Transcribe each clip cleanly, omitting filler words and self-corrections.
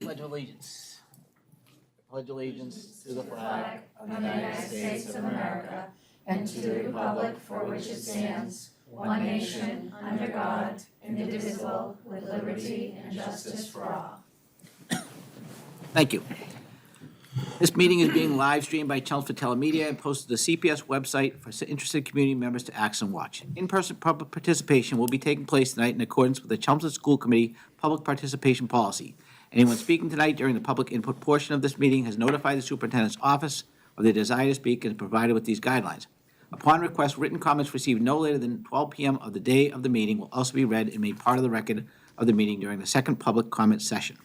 Pledge of Allegiance. I pledge allegiance to the flag of the United States of America and to the republic for which it stands, one nation, under God, indivisible, with liberty and justice for all. Thank you. This meeting is being live streamed by Chelmsford Telemedia and posted to the CPS website for interested community members to access and watch. In-person public participation will be taking place tonight in accordance with the Chelmsford School Committee Public Participation Policy. Anyone speaking tonight during the public input portion of this meeting has notified the superintendent's office of their desire to speak and is provided with these guidelines. Upon request, written comments received no later than 12 p.m. of the day of the meeting will also be read and made part of the record of the meeting during the second public comment session.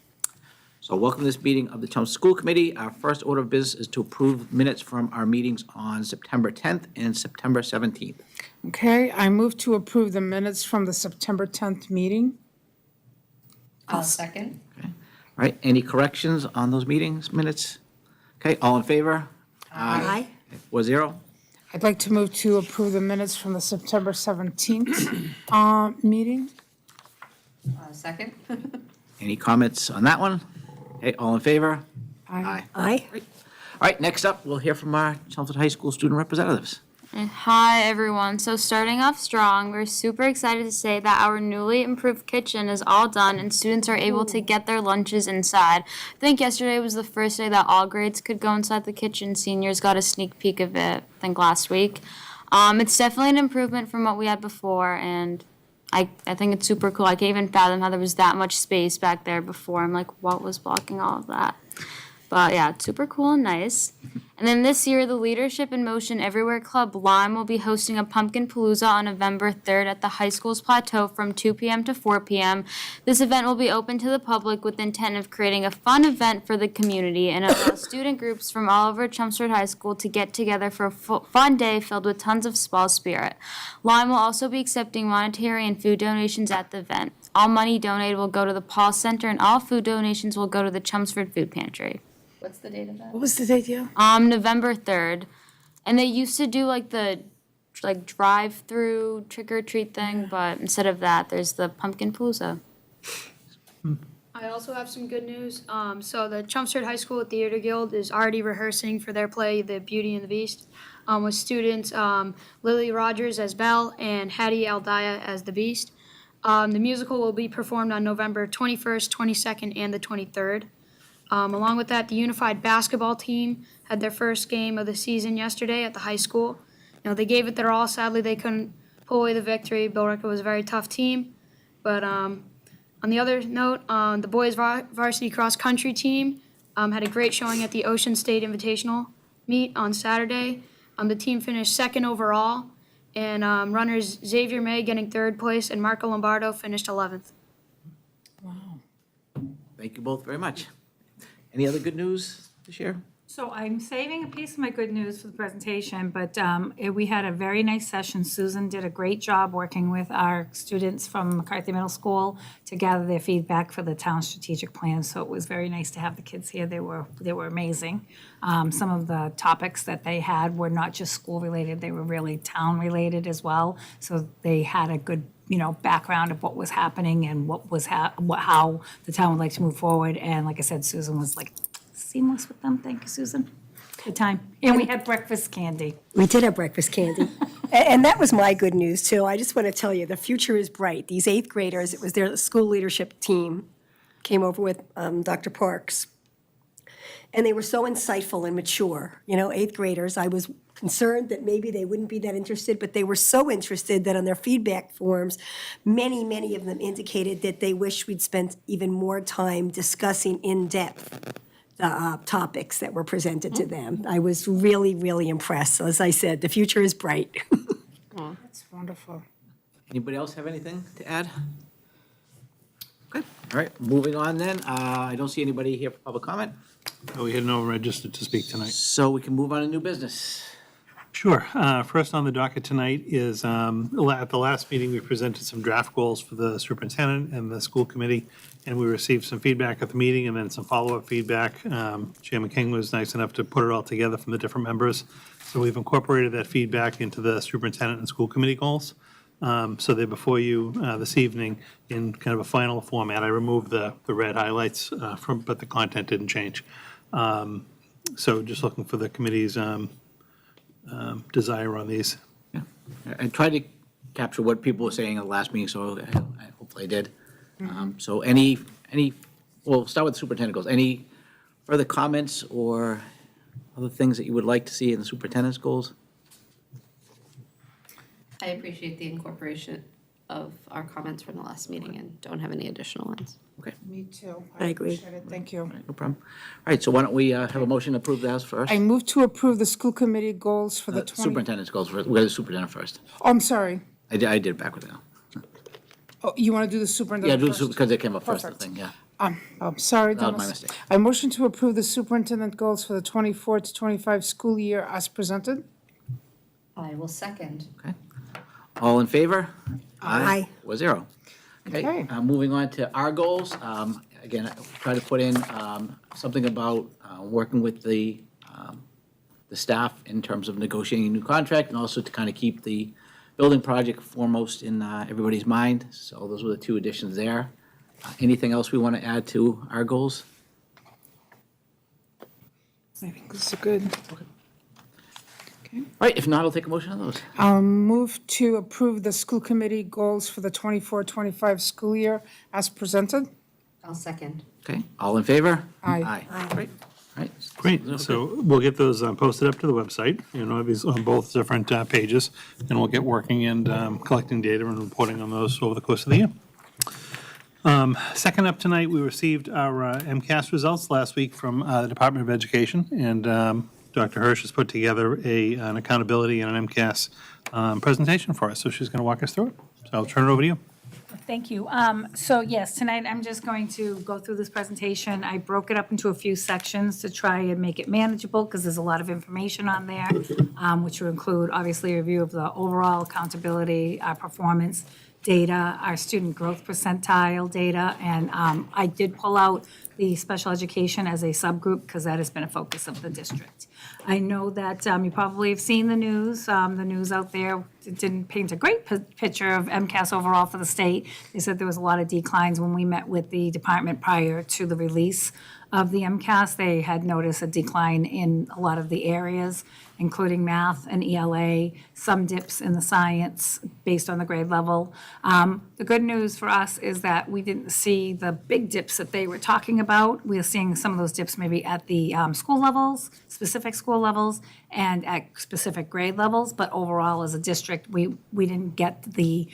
So welcome to this meeting of the Chelmsford School Committee. Our first order of business is to approve minutes from our meetings on September 10th and September 17th. Okay, I move to approve the minutes from the September 10th meeting. I'll second. Okay. All right, any corrections on those meetings minutes? Okay, all in favor? Aye. 4-0. I'd like to move to approve the minutes from the September 17th meeting. Second. Any comments on that one? Okay, all in favor? Aye. Aye. All right, next up, we'll hear from our Chelmsford High School student representatives. Hi everyone. So starting off strong, we're super excited to say that our newly improved kitchen is all done and students are able to get their lunches inside. I think yesterday was the first day that all grades could go inside the kitchen. Seniors got a sneak peek of it, I think last week. It's definitely an improvement from what we had before, and I think it's super cool. I can't even fathom how there was that much space back there before. I'm like, what was blocking all of that? But yeah, it's super cool and nice. And then this year, the Leadership in Motion Everywhere Club Lime will be hosting a Pumpkin Palooza on November 3rd at the high school's plateau from 2 p.m. to 4 p.m. This event will be open to the public with the intent of creating a fun event for the community and allow student groups from all over Chelmsford High School to get together for a fun day filled with tons of small spirit. Lime will also be accepting monetary and food donations at the event. All money donated will go to the Paul Center and all food donations will go to the Chelmsford Food Pantry. What's the date of that? What was the date, yeah? November 3rd. And they used to do like the drive-through trick-or-treat thing, but instead of that, there's the Pumpkin Palooza. I also have some good news. So the Chelmsford High School Theater Guild is already rehearsing for their play, The Beauty and the Beast, with students Lily Rogers as Belle and Hattie Aldaya as the Beast. The musical will be performed on November 21st, 22nd, and the 23rd. Along with that, the unified basketball team had their first game of the season yesterday at the high school. You know, they gave it their all. Sadly, they couldn't pull away the victory. Billerica was a very tough team. But on the other note, the boys varsity cross country team had a great showing at the Ocean State Invitational meet on Saturday. The team finished second overall, and runners Xavier May getting third place and Marco Lombardo finished 11th. Wow. Thank you both very much. Any other good news to share? So I'm saving a piece of my good news for the presentation, but we had a very nice session. Susan did a great job working with our students from McCarthy Middle School to gather their feedback for the town strategic plan. So it was very nice to have the kids here. They were amazing. Some of the topics that they had were not just school related; they were really town related as well. So they had a good background of what was happening and how the town would like to move forward. And like I said, Susan was like seamless with them. Thank you, Susan. Good time. And we had breakfast candy. We did have breakfast candy. And that was my good news, too. I just want to tell you, the future is bright. These eighth graders, it was their school leadership team, came over with Dr. Parks. And they were so insightful and mature. Eighth graders, I was concerned that maybe they wouldn't be that interested, but they were so interested that on their feedback forms, many of them indicated that they wish we'd spent even more time discussing in depth the topics that were presented to them. I was really impressed. As I said, the future is bright. That's wonderful. Anybody else have anything to add? Okay, all right, moving on then. I don't see anybody here for public comment. We had no registered to speak tonight. So we can move on to new business. Sure. First on the docket tonight is, at the last meeting, we presented some draft goals for the superintendent and the school committee, and we received some feedback at the meeting and then some follow-up feedback. Chairman King was nice enough to put it all together from the different members. So we've incorporated that feedback into the superintendent and school committee goals. So they're before you this evening in kind of a final format. I removed the red highlights but the content didn't change. So just looking for the committee's desire on these. Yeah. I tried to capture what people were saying at the last meeting, so hopefully I did. So we'll start with the superintendent goals. Any further comments or other things that you would like to see in the superintendent's goals? I appreciate the incorporation of our comments from the last meeting and don't have any additional ones. Okay, Me too. I agree. Appreciate it. Thank you. no problem. All right, so why don't we have a motion to approve those first? I move to approve the school committee goals for the 20. Superintendent's goals, we'll go to the superintendent first. Oh, I'm sorry. I did it backwards now. Oh, you want to do the Yeah, superintendent do first? because it came up first, the Perfect. thing, yeah. I'm sorry, That was my Dennis. mistake. I motion to approve the superintendent goals for the 24 to 25 school year as presented. I will second. Okay. All in favor? Aye. 4-0. Okay. Okay, moving on to our goals. Again, I try to put in something about working with the staff in terms of negotiating a new contract and also to kind of keep the building project foremost in everybody's mind. So those were the two additions there. Anything else we want to add to our goals? I think this is good. All right, if not, I'll take a motion on those. Move to approve the school committee goals for the 24-25 school year as presented. I'll second. Okay, all in favor? Aye. Great. All right. Great, so we'll get those posted up to the website, these on both different pages, and we'll get working and collecting data and reporting on those over the course of the year. Second up tonight, we received our MCAS results last week from the Department of Education, and Dr. Hirsch has put together an accountability and an MCAS presentation for us, so she's going to walk us through it. So I'll turn it over to you. Thank you. So yes, tonight I'm just going to go through this presentation. I broke it up into a few sections to try and make it manageable because there's a lot of information on there, which will include obviously a review of the overall accountability, our performance data, our student growth percentile data, and I did pull out the special education as a subgroup because that has been a focus of the district. I know that you probably have seen the news out there. It didn't paint a great picture of MCAS overall for the state. They said there was a lot of declines when we met with the department prior to the release of the MCAS. They had noticed a decline in a lot of the areas, including math and ELA, some dips in the science based on the grade level. The good news for us is that we didn't see the big dips that they were talking about. We are seeing some of those dips maybe at the school levels, specific school levels, and at specific grade levels. But overall, as a district, we didn't get the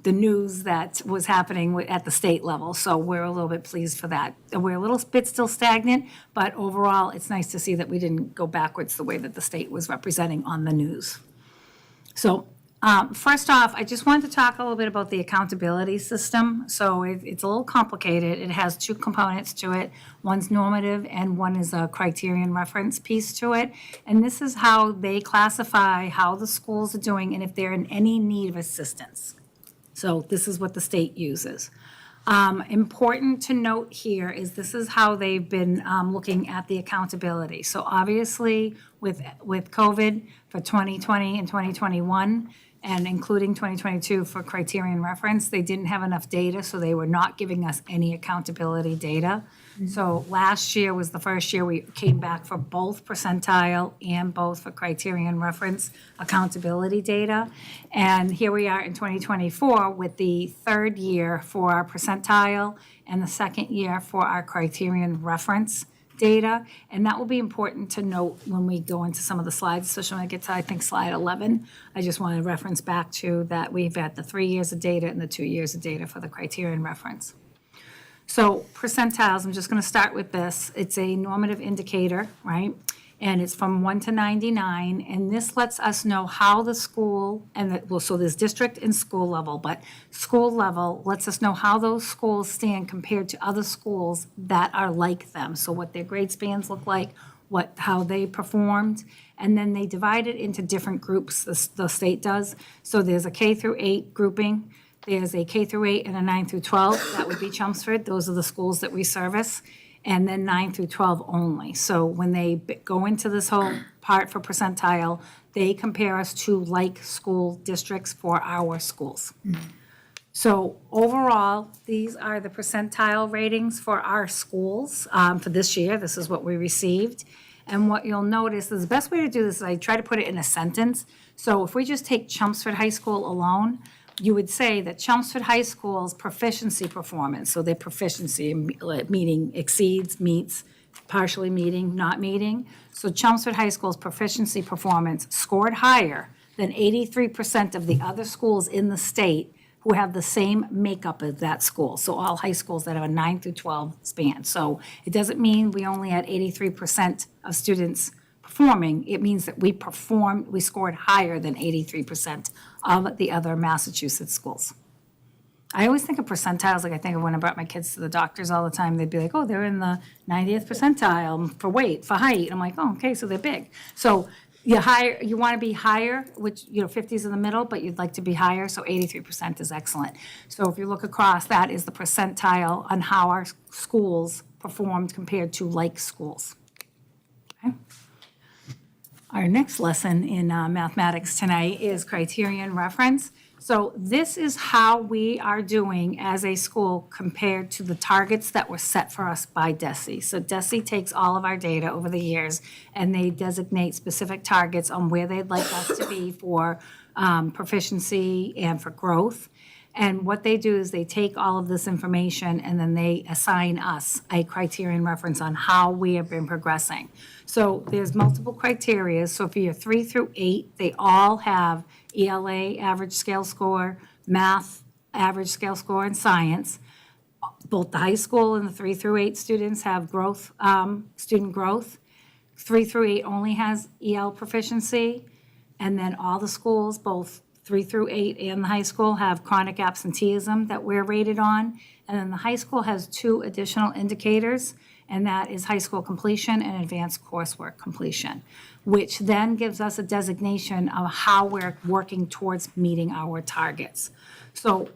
news that was happening at the state level. So we're a little bit pleased for that. We're a little bit still stagnant, but overall, it's nice to see that we didn't go backwards the way that the state was representing on the news. So first off, I just wanted to talk a little bit about the accountability system. So it's a little complicated. It has two components to it. One's normative and one is a criterion reference piece to it. And this is how they classify how the schools are doing and if they're in any need of assistance. So this is what the state uses. Important to note here is this is how they've been looking at the accountability. So obviously with COVID for 2020 and 2021, and including 2022 for criterion reference, they didn't have enough data, so they were not giving us any accountability data. So last year was the first year we came back for both percentile and both for criterion reference accountability data. And here we are in 2024 with the third year for our percentile and the second year for our criterion reference data. And that will be important to note when we go into some of the slides, especially when I get to, I think, slide 11. I just want to reference back to that we've had the 3 years of data and the 2 years of data for the criterion reference. So percentiles, I'm just going to start with this. It's a normative indicator, right? And it's from 1 to 99, and this lets us know how the school, so there's district and school level, but school level lets us know how those schools stand compared to other schools that are like them. So what their grade spans look like, how they performed, and then they divide it into different groups, the state does. So there's a K through 8 grouping. There's a K through 8 and a 9 through 12. That would be Chelmsford. Those are the schools that we service. And then 9 through 12 only. So when they go into this whole part for percentile, they compare us to like school districts for our schools. So overall, these are the percentile ratings for our schools for this year. This is what we received. And what you'll notice is the best way to do this is I try to put it in a sentence. So if we just take Chelmsford High School alone, you would say that Chelmsford High School's proficiency performance, so their proficiency, meaning exceeds, meets, partially meeting, not meeting. So Chelmsford High School's proficiency performance scored higher than 83% of the other schools in the state who have the same makeup as that school. So all high schools that have a 9 through 12 span. So it doesn't mean we only had 83% of students performing. It means that we scored higher than 83% of the other Massachusetts schools. I always think of percentiles, like I think of when I brought my kids to the doctors all the time, they'd be like, oh, they're in the 90th percentile for weight, for height. I'm like, oh, okay, so they're big. So you want to be higher, which, 50 is in the middle, but you'd like to be higher, so 83% is excellent. So if you look across, that is the percentile on how our schools performed compared to like schools. Okay. Our next lesson in mathematics tonight is criterion reference. So this is how we are doing as a school compared to the targets that were set for us by DESE. So DESE takes all of our data over the years, and they designate specific targets on where they'd like us to be for proficiency and for growth. And what they do is they take all of this information and then they assign us a criterion reference on how we have been progressing. So there's multiple criteria. So for your 3 through 8, they all have ELA average scale score, math average scale score, and science. Both the high school and the 3 through 8 students have growth, student growth. 3 through 8 only has EL proficiency. And then all the schools, both 3 through 8 and the high school, have chronic absenteeism that we're rated on. And then the high school has 2 additional indicators, and that is high school completion and advanced coursework completion, which then gives us a designation of how we're working towards meeting our targets. So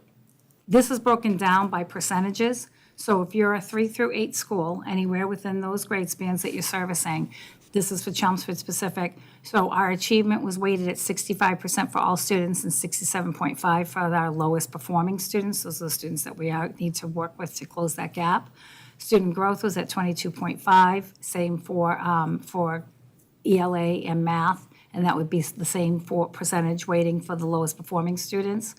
this is broken down by percentages. So if you're a 3 through 8 school, anywhere within those grade spans that you're servicing, this is for Chelmsford specific. So our achievement was weighted at 65% for all students and 67.5% for our lowest performing students. Those are the students that we need to work with to close that gap. Student growth was at 22.5%, same for ELA and math, and that would be the same for percentage weighting for the lowest performing students.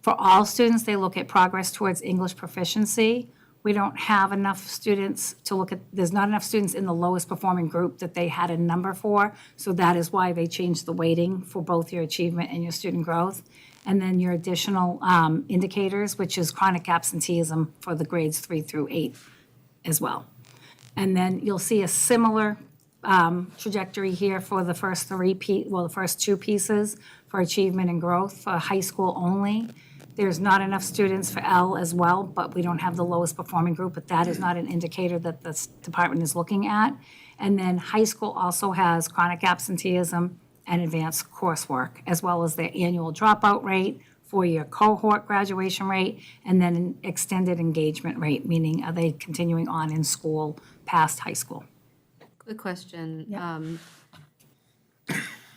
For all students, they look at progress towards English proficiency. We don't have enough students to look at, there's not enough students in the lowest performing group that they had a number for, so that is why they changed the weighting for both your achievement and your student growth. And then your additional indicators, which is chronic absenteeism for the grades 3 through 8 as well. And then you'll see a similar trajectory here for the first the first 2 pieces for achievement and growth for high school only. There's not enough students for L as well, but we don't have the lowest performing group, but that is not an indicator that this department is looking at. And then high school also has chronic absenteeism and advanced coursework, as well as their annual dropout rate, 4-year cohort graduation rate, and then an extended engagement rate, meaning are they continuing on in school past high school? Quick question.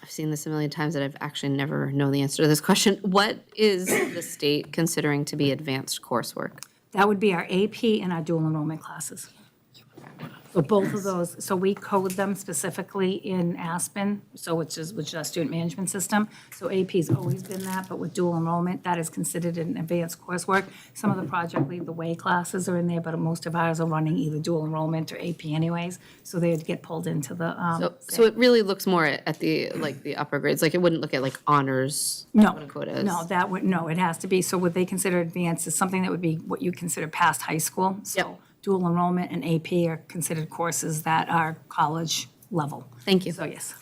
I've seen this a million times that I've actually never known the answer to this question. What is the state considering to be advanced coursework? That would be our AP and our dual enrollment classes. So both of those, so we code them specifically in Aspen, so which is our student management system. So AP's always been that, but with dual enrollment, that is considered an advanced coursework. Some of the Project Lead the Way classes are in there, but most of ours are running either dual enrollment or AP anyways, so they'd get pulled into the. So it really looks more at the, like, the upper grades, like it wouldn't look at like honors, No, quote unquote, as. no, it has to be, so what they consider advanced is something that would be what you consider past high school. So dual enrollment and AP are considered courses that are college level. Thank you. So, yes.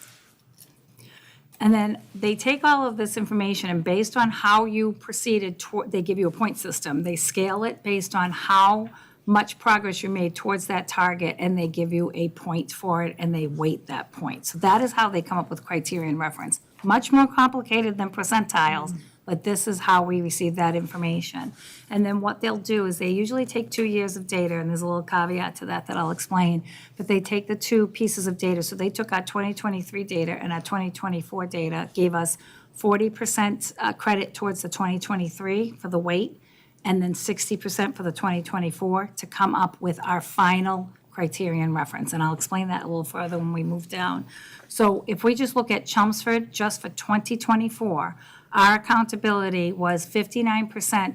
And then they take all of this information and based on how you proceeded, they give you a point system. They scale it based on how much progress you made towards that target and they give you a point for it and they weight that point. So that is how they come up with criterion reference. Much more complicated than percentiles, but this is how we receive that information. And then what they'll do is they usually take 2 years of data, and there's a little caveat to that I'll explain, but they take the two pieces of data. So they took our 2023 data and our 2024 data, gave us 40% credit towards the 2023 for the weight, and then 60% for the 2024 to come up with our final criterion reference. And I'll explain that a little further when we move down. So if we just look at Chelmsford, just for 2024, our accountability was 59%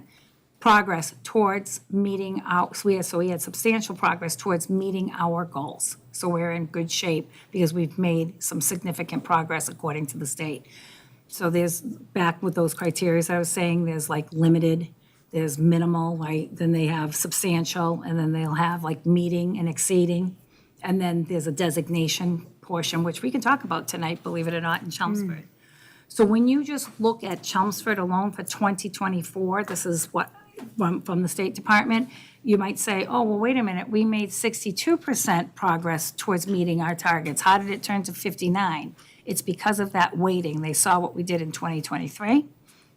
progress towards meeting our, so we had substantial progress towards meeting our goals. So we're in good shape because we've made some significant progress according to the state. So there's, back with those criteria I was saying, there's like limited, there's minimal, right? Then they have substantial, and then they'll have like meeting and exceeding. And then there's a designation portion, which we can talk about tonight, believe it or not, in Chelmsford. So when you just look at Chelmsford alone for 2024, this is what, from the State Department, you might say, oh, well, wait a minute, we made 62% progress towards meeting our targets. How did it turn to 59? It's because of that weighting. They saw what we did in 2023,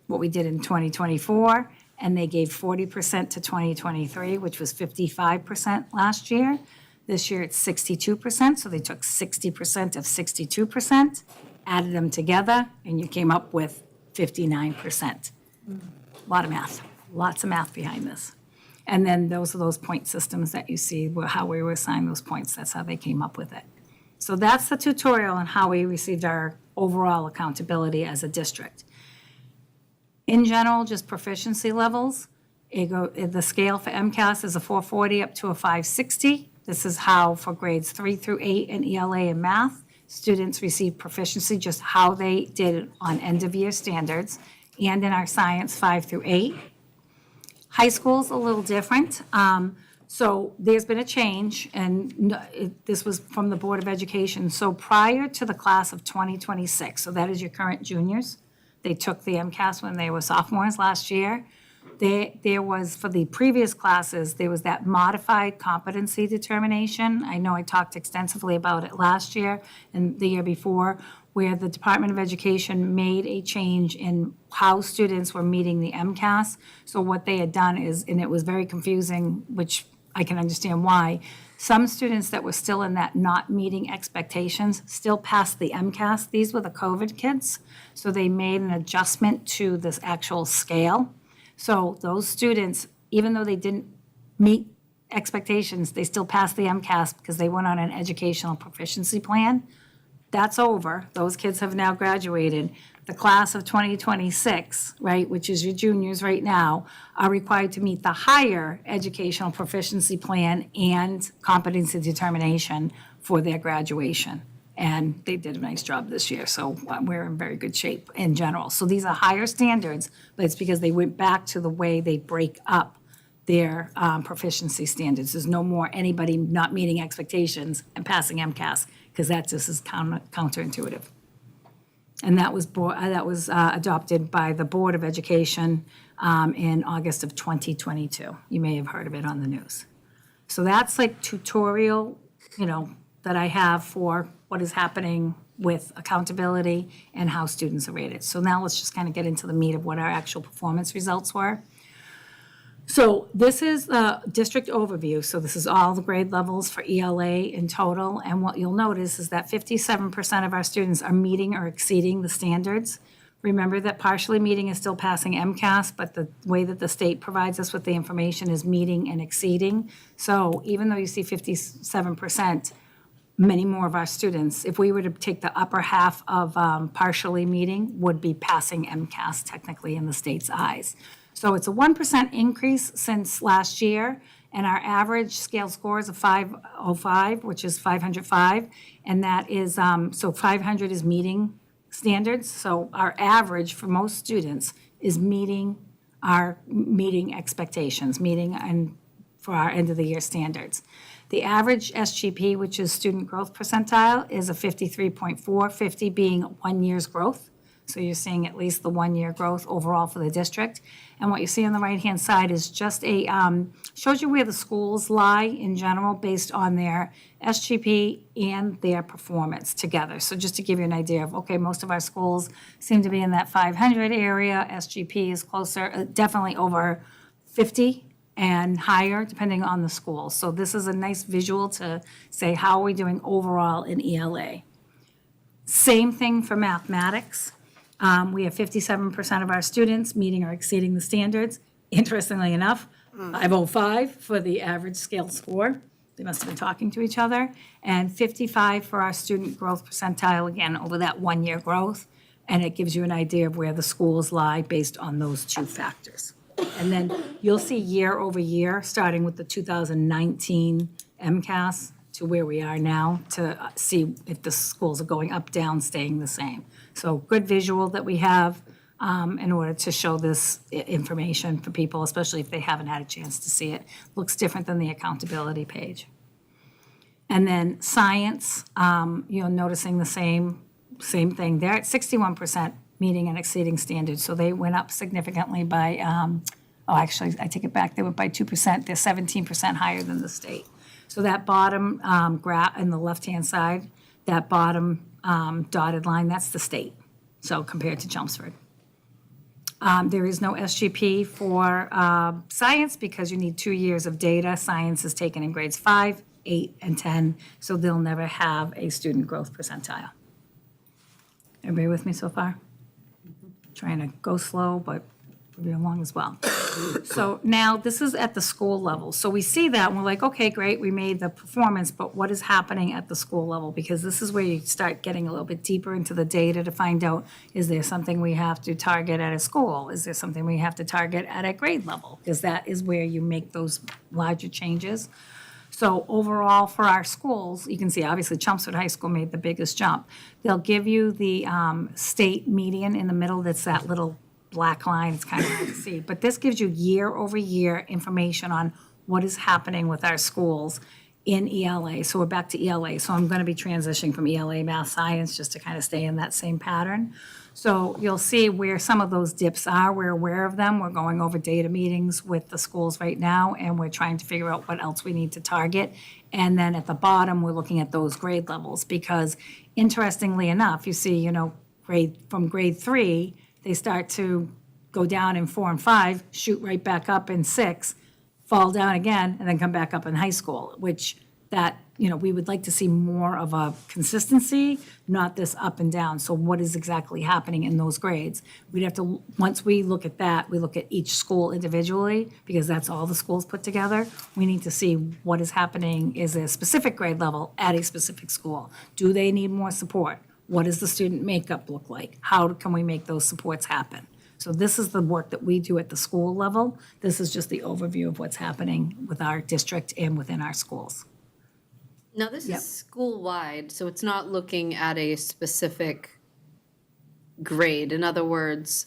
what we did in 2024, and they gave 40% to 2023, which was 55% last year. This year, it's 62%, so they took 60% of 62%, added them together, and you came up with 59%. A lot of math, lots of math behind this. And then those are those point systems that you see, how we were assigned those points. That's how they came up with it. So that's the tutorial on how we received our overall accountability as a district. In general, just proficiency levels, the scale for MCAS is a 440 up to a 560. This is how for grades 3 through 8 in ELA and math, students receive proficiency, just how they did on end of year standards, and in our science 5 through 8. High school's a little different. So there's been a change, and this was from the Board of Education. So prior to the class of 2026, so that is your current juniors, they took the MCAS when they were sophomores last year. There was, for the previous classes, there was that modified competency determination. I know I talked extensively about it last year and the year before, where the Department of Education made a change in how students were meeting the MCAS. So what they had done is, and it was very confusing, which I can understand why, some students that were still in that not meeting expectations still passed the MCAS. These were the COVID kids. So they made an adjustment to this actual scale. So those students, even though they didn't meet expectations, they still passed the MCAS because they went on an educational proficiency plan. That's over. Those kids have now graduated. The class of 2026, right, which is your juniors right now, are required to meet the higher educational proficiency plan and competency determination for their graduation. And they did a nice job this year, so we're in very good shape in general. So these are higher standards, but it's because they went back to the way they break up their proficiency standards. There's no more anybody not meeting expectations and passing MCAS, because that just is counterintuitive. And that was adopted by the Board of Education in August of 2022. You may have heard of it on the news. So that's like tutorial, that I have for what is happening with accountability and how students are rated. So now let's just kind of get into the meat of what our actual performance results were. So this is the district overview. So this is all the grade levels for ELA in total. And what you'll notice is that 57% of our students are meeting or exceeding the standards. Remember that partially meeting is still passing MCAS, but the way that the state provides us with the information is meeting and exceeding. So even though you see 57%, many more of our students, if we were to take the upper half of partially meeting, would be passing MCAS technically in the state's eyes. So it's a 1% increase since last year, and our average scale score is a 505, which is 505, and that is, so 500 is meeting standards. So our average for most students is meeting expectations, and for our end of the year standards. The average SGP, which is student growth percentile, is a 53.4, 50 being 1 year's growth. So you're seeing at least the 1-year growth overall for the district. And what you see on the right-hand side is just shows you where the schools lie in general based on their SGP and their performance together. So just to give you an idea of, okay, most of our schools seem to be in that 500 area. SGP is closer, definitely over 50 and higher, depending on the school. So this is a nice visual to say, how are we doing overall in ELA? Same thing for mathematics. We have 57% of our students meeting or exceeding the standards. Interestingly enough, 505 for the average scale score. They must have been talking to each other. And 55 for our student growth percentile, again, over that 1-year growth. And it gives you an idea of where the schools lie based on those two factors. And then you'll see year over year, starting with the 2019 MCAS to where we are now, to see if the schools are going up, down, staying the same. So good visual that we have in order to show this information for people, especially if they haven't had a chance to see it. Looks different than the accountability page. And then science, you're noticing the same thing. They're at 61% meeting and exceeding standards, so they went up significantly by, actually, I take it back, they went by 2%. They're 17% higher than the state. So that bottom graph in the left-hand side, that bottom dotted line, that's the state, so compared to Chelmsford. There is no SGP for science because you need 2 years of data. Science is taken in grades 5, 8, and 10, so they'll never have a student growth percentile. Everybody with me so far? Trying to go slow, but moving along as well. So now this is at the school level. So we see that and we're like, okay, great, we made the performance, but what is happening at the school level? Because this is where you start getting a little bit deeper into the data to find out, is there something we have to target at a school? Is there something we have to target at a grade level? Because that is where you make those larger changes. So overall for our schools, you can see obviously Chelmsford High School made the biggest jump. They'll give you the state median in the middle, that's that little black line, it's kind of hard to see. But this gives you year over year information on what is happening with our schools in ELA. So we're back to ELA. So I'm going to be transitioning from ELA math science just to kind of stay in that same pattern. So you'll see where some of those dips are. We're aware of them. We're going over data meetings with the schools right now, and we're trying to figure out what else we need to target. And then at the bottom, we're looking at those grade levels because interestingly enough, you see, from grade 3, they start to go down in 4 and 5, shoot right back up in 6, fall down again, and then come back up in high school, which we would like to see more of a consistency, not this up and down. So what is exactly happening in those grades? We'd have to, once we look at that, we look at each school individually, because that's all the schools put together. We need to see what is happening, is there a specific grade level at a specific school? Do they need more support? What does the student makeup look like? How can we make those supports happen? So this is the work that we do at the school level. This is just the overview of what's happening with our district and within our schools. Now, this is school-wide, so it's not looking at a specific grade. In other words,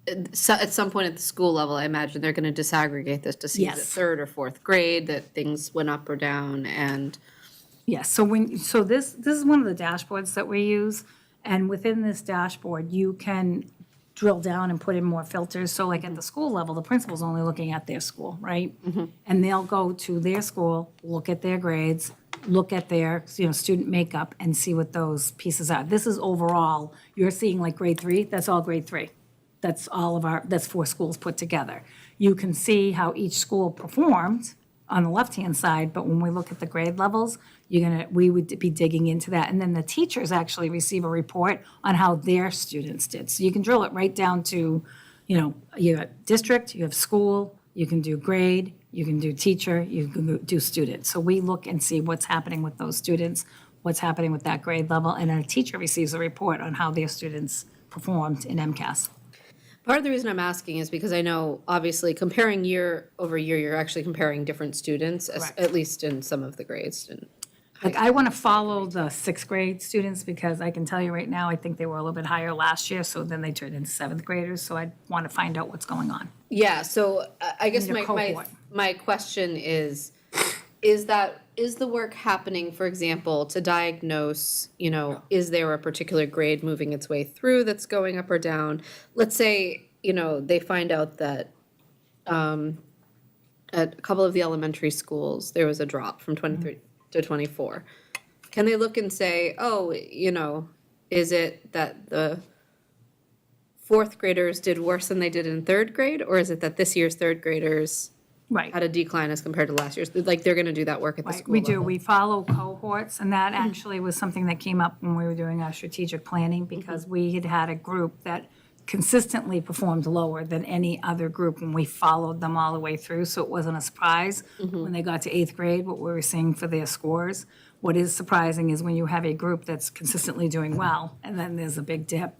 at some point at the school level, I imagine they're going to disaggregate this to see is it Yes. 3rd or 4th grade, that things went up or down, and Yes, so this is one of the dashboards that we use, and within this dashboard, you can drill down and put in more filters. So like at the school level, the principal's only looking at their school, right? And they'll go to their school, look at their grades, look at their, student makeup and see what those pieces are. This is overall, you're seeing like grade 3, that's all grade 3. That's that's 4 schools put together. You can see how each school performed on the left-hand side, but when we look at the grade levels, we would be digging into that. And then the teachers actually receive a report on how their students did. So you can drill it right down to, you have district, you have school, you can do grade, you can do teacher, you can do student. So we look and see what's happening with those students, what's happening with that grade level, and then a teacher receives a report on how their students performed in MCAS. part of the reason I'm asking is because I know, obviously, comparing year over year, you're actually comparing different students, at least in some of the grades. Like, I want to follow the 6th grade students because I can tell you right now, I think they were a little bit higher last year, so then they turned into 7th graders, so I want to find out what's going on. Yeah, so I guess Need a cohort. my question is that is the work happening, for example, to diagnose, is there a particular grade moving its way through that's going up or down? Let's say, they find out that at a couple of the elementary schools, there was a drop from 23 to 24. Can they look and say, oh, is it that the fourth graders did worse than they did in third grade? Or is it that this year's third graders Right. had a decline as compared to last year's? Like, they're going to do that work at the Right, school we do. level. We follow cohorts, and that actually was something that came up when we were doing our strategic planning, because we had had a group that consistently performed lower than any other group, and we followed them all the way through, so it wasn't a surprise when they got to eighth grade, what we were seeing for their scores. What is surprising is when you have a group that's consistently doing well, and then there's a big dip,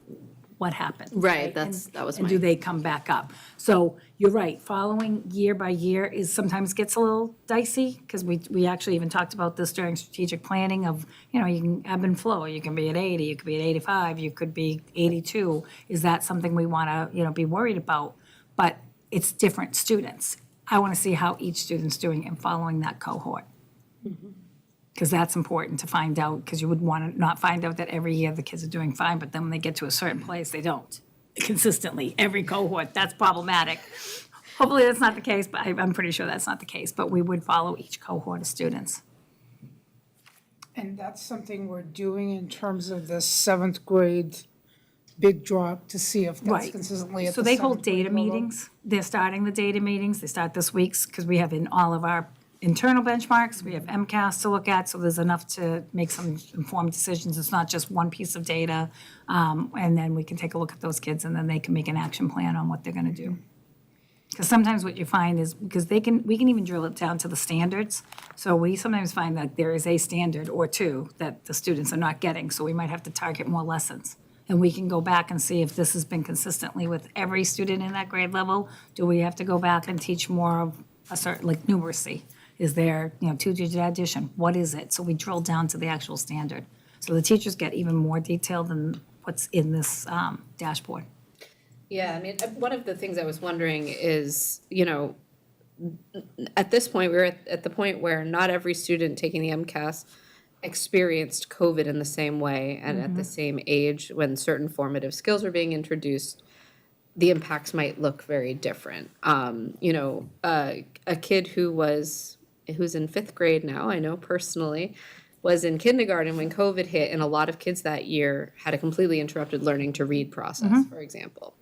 what happened? Right, that was And do my, they come back up? So you're right, following year by year is sometimes gets a little dicey, because we actually even talked about this during strategic planning of, you can ebb and flow. You can be at 80, you could be at 85, you could be 82. Is that something we want to, be worried about? But it's different students. I want to see how each student's doing and following that cohort. Because that's important to find out, because you would want to not find out that every year the kids are doing fine, but then when they get to a certain place, they don't consistently, every cohort. That's problematic. Hopefully that's not the case, but I'm pretty sure that's not the case, but we would follow each cohort of students. And that's something we're doing in terms of the seventh grade big drop to see if that's Right. consistently at So the they hold seventh grade data level. meetings. They're starting the data meetings. They start this week because we have in all of our internal benchmarks, we have MCAS to look at, so there's enough to make some informed decisions. It's not just one piece of data. And then we can take a look at those kids, and then they can make an action plan on what they're going to do. Because sometimes what you find is, because we can even drill it down to the standards. So we sometimes find that there is a standard or two that the students are not getting, so we might have to target more lessons. And we can go back and see if this has been consistently with every student in that grade level. Do we have to go back and teach more of a certain, like numeracy? Is there, two-digit addition? What is it? So we drill down to the actual standard. So the teachers get even more detail than what's in this dashboard. yeah, I mean, one of the things I was wondering is, at this point, we're at the point where not every student taking the MCAS experienced COVID in the same way and at the same age when certain formative skills were being introduced. The impacts might look very different. A kid who's in fifth grade now, I know personally, was in kindergarten when COVID hit, and a lot of kids that year had a completely interrupted learning to read process, for example.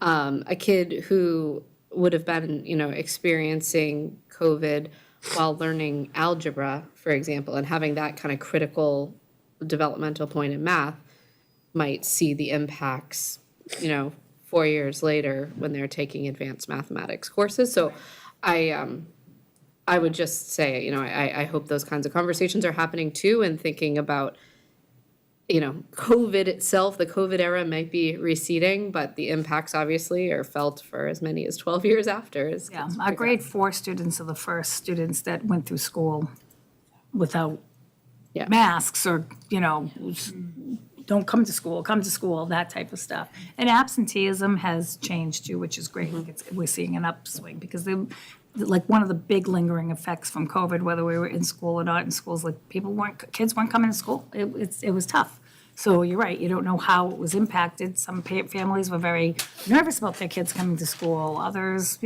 A kid who would have been, experiencing COVID while learning algebra, for example, and having that kind of critical developmental point in math might see the impacts, 4 years later when they're taking advanced mathematics courses. So I would just say, I hope those kinds of conversations are happening too, and thinking about, COVID itself, the COVID era might be receding, but the impacts obviously are felt for as many as 12 years after. Yeah, our grade 4 students are the first students that went through school without Yeah. masks or, don't come to school, that type of stuff. And absenteeism has changed too, which is great. We're seeing an upswing because like one of the big lingering effects from COVID, whether we were in school or not in schools, like kids weren't coming to school. It was tough. So you're right, you don't know how it was impacted. Some families were very nervous about their kids coming to school. Others,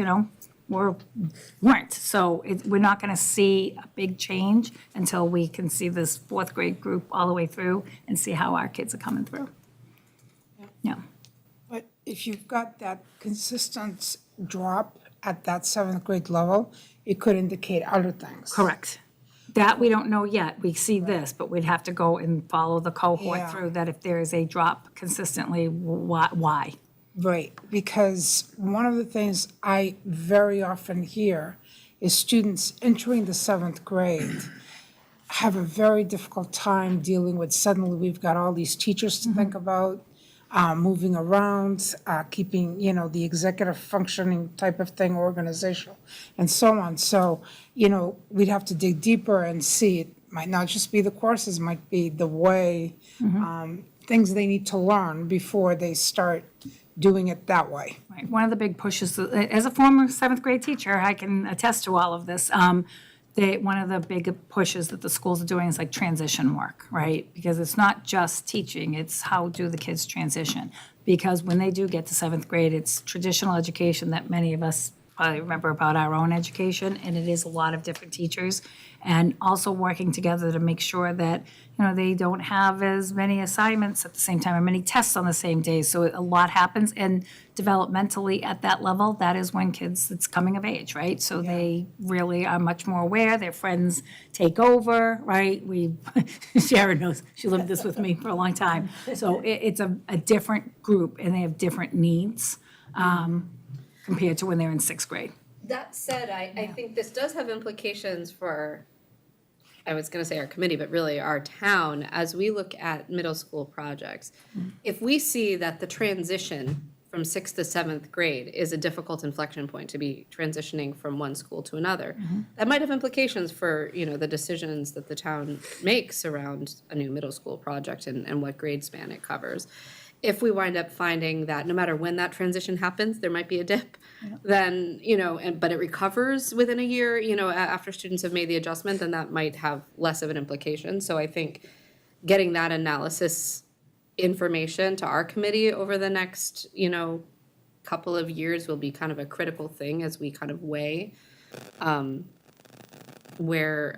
weren't. So we're not going to see a big change until we can see this fourth grade group all the way through and see how our kids are coming through. Yeah. But if you've got that consistent drop at that seventh grade level, it could indicate other things. Correct. That we don't know yet. We see this, but we'd have to go and follow the cohort Yeah. through that if there is a drop consistently, why? Right, because one of the things I very often hear is students entering the seventh grade have a very difficult time dealing with suddenly we've got all these teachers to think about, moving around, keeping, the executive functioning type of thing, organizational, and so on. So, we'd have to dig deeper and see, it might not just be the courses, it might be the way, things they need to learn before they start doing it that way. Right. One of the big pushes, as a former seventh grade teacher, I can attest to all of this. one of the big pushes that the schools are doing is like transition work, right? Because it's not just teaching, it's how do the kids transition? Because when they do get to 7th grade, it's traditional education that many of us probably remember about our own education, and it is a lot of different teachers. And also working together to make sure that, they don't have as many assignments at the same time or many tests on the same day. So a lot happens, and developmentally at that level, that is when it's coming of age, right? So they really are much more aware, their friends take over, right? Sharon knows, she lived this with me for a long time. So it's a different group, and they have different needs compared to when they're in 6th grade. That said, I think this does have implications for, I was going to say our committee, but really our town, as we look at middle school projects. If we see that the transition from 6th to 7th grade is a difficult inflection point to be transitioning from one school to another, that might have implications for, the decisions that the town makes around a new middle school project and what grade span it covers. If we wind up finding that no matter when that transition happens, there might be a dip, then, but it recovers within a year, after students have made the adjustment, then that might have less of an implication. So I think getting that analysis information to our committee over the next, couple of years will be kind of a critical thing as we kind of weigh where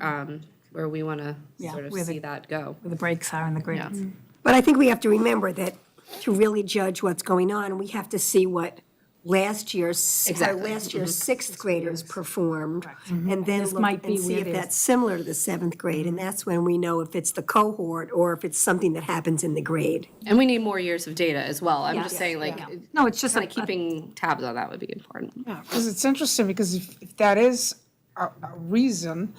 we want to sort of where the- see that go. Where the breaks are in the grades. Yeah. But I think we have to remember that to really judge what's going on, we have to see what last year's 6th graders performed, and then This look might be and see where if there's- that's similar to the 7th grade, and that's when we know if it's the cohort or if it's something that happens in the grade. And we need more years of data as well. I'm just saying, like, No, it's just kind of a keeping tabs on that would be important. Yeah, because it's interesting, because if that is a reason,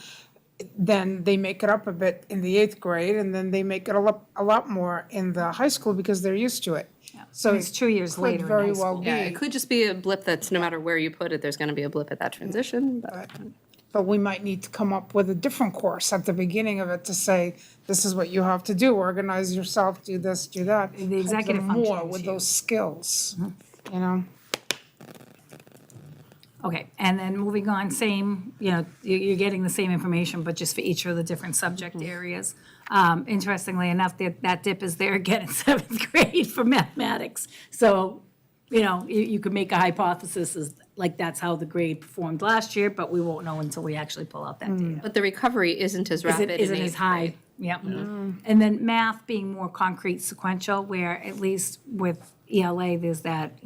then they make it up a bit in the 8th grade, and then they make it a lot more in the high school because they're used to it. So it's 2 years could later in very high well school. be. Yeah, it could just be a blip that's no matter where you put it, there's going to be a blip at that transition. But we might need to come up with a different course at the beginning of it to say, this is what you have to do, organize yourself, do this, do that. The executive Help them function more is with huge. those skills, you know? Okay, and then moving on, same, you're getting the same information, but just for each of the different subject areas. Interestingly enough, that dip is there again in 7th grade for mathematics. So, you could make a hypothesis as, like, that's how the grade performed last year, but we won't know until we actually pull out that data. But the recovery isn't as rapid in Isn't as 8th high, grade. yep. And then math being more concrete sequential, where at least with ELA, there's that,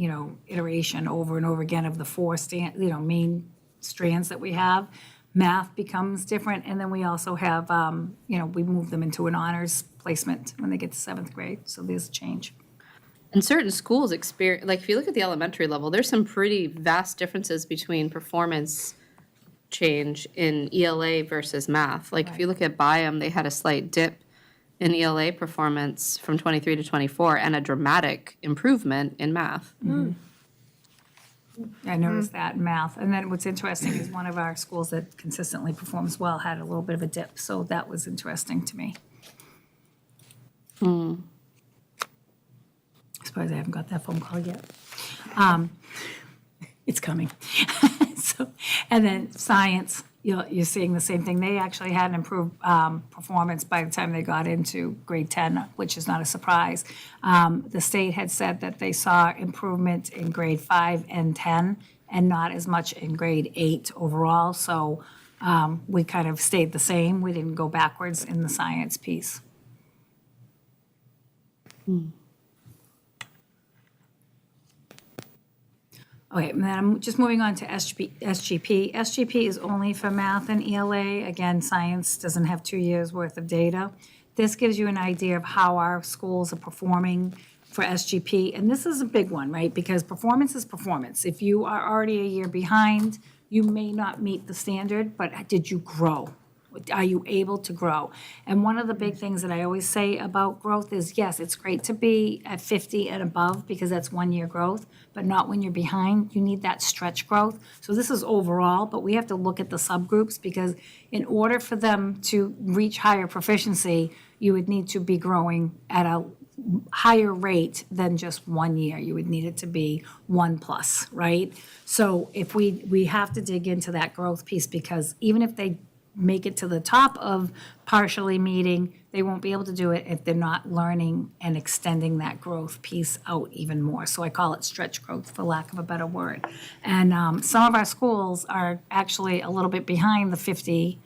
iteration over and over again of the 4 main strands that we have. Math becomes different, and then we also have, we move them into an honors placement when they get to 7th grade, so there's a change. And certain schools experience, like if you look at the elementary level, there's some pretty vast differences between performance change in ELA versus math. Like if you look at Byam, they had a slight dip in ELA performance from 23 to 24 and a dramatic improvement in math. I noticed that in math. And then what's interesting is one of our schools that consistently performs well had a little bit of a dip, so that was interesting to me. Surprised I haven't got that phone call yet. It's coming. So, and then science, you're seeing the same thing. They actually had an improved performance by the time they got into grade 10, which is not a surprise. The state had said that they saw improvement in grade 5 and 10 and not as much in grade 8 overall. So we kind of stayed the same. We didn't go backwards in the science piece. Okay, and then I'm just moving on to SGP. SGP is only for math and ELA. Again, science doesn't have 2 years' worth of data. This gives you an idea of how our schools are performing for SGP. And this is a big one, right? Because performance is performance. If you are already a year behind, you may not meet the standard, but did you grow? Are you able to grow? And one of the big things that I always say about growth is, yes, it's great to be at 50 and above because that's 1 year growth, but not when you're behind. You need that stretch growth. So this is overall, but we have to look at the subgroups because in order for them to reach higher proficiency, you would need to be growing at a higher rate than just 1 year. You would need it to be 1+, right? So if we have to dig into that growth piece because even if they make it to the top of partially meeting, they won't be able to do it if they're not learning and extending that growth piece out even more. So I call it stretch growth, for lack of a better word. And some of our schools are actually a little bit behind the 50%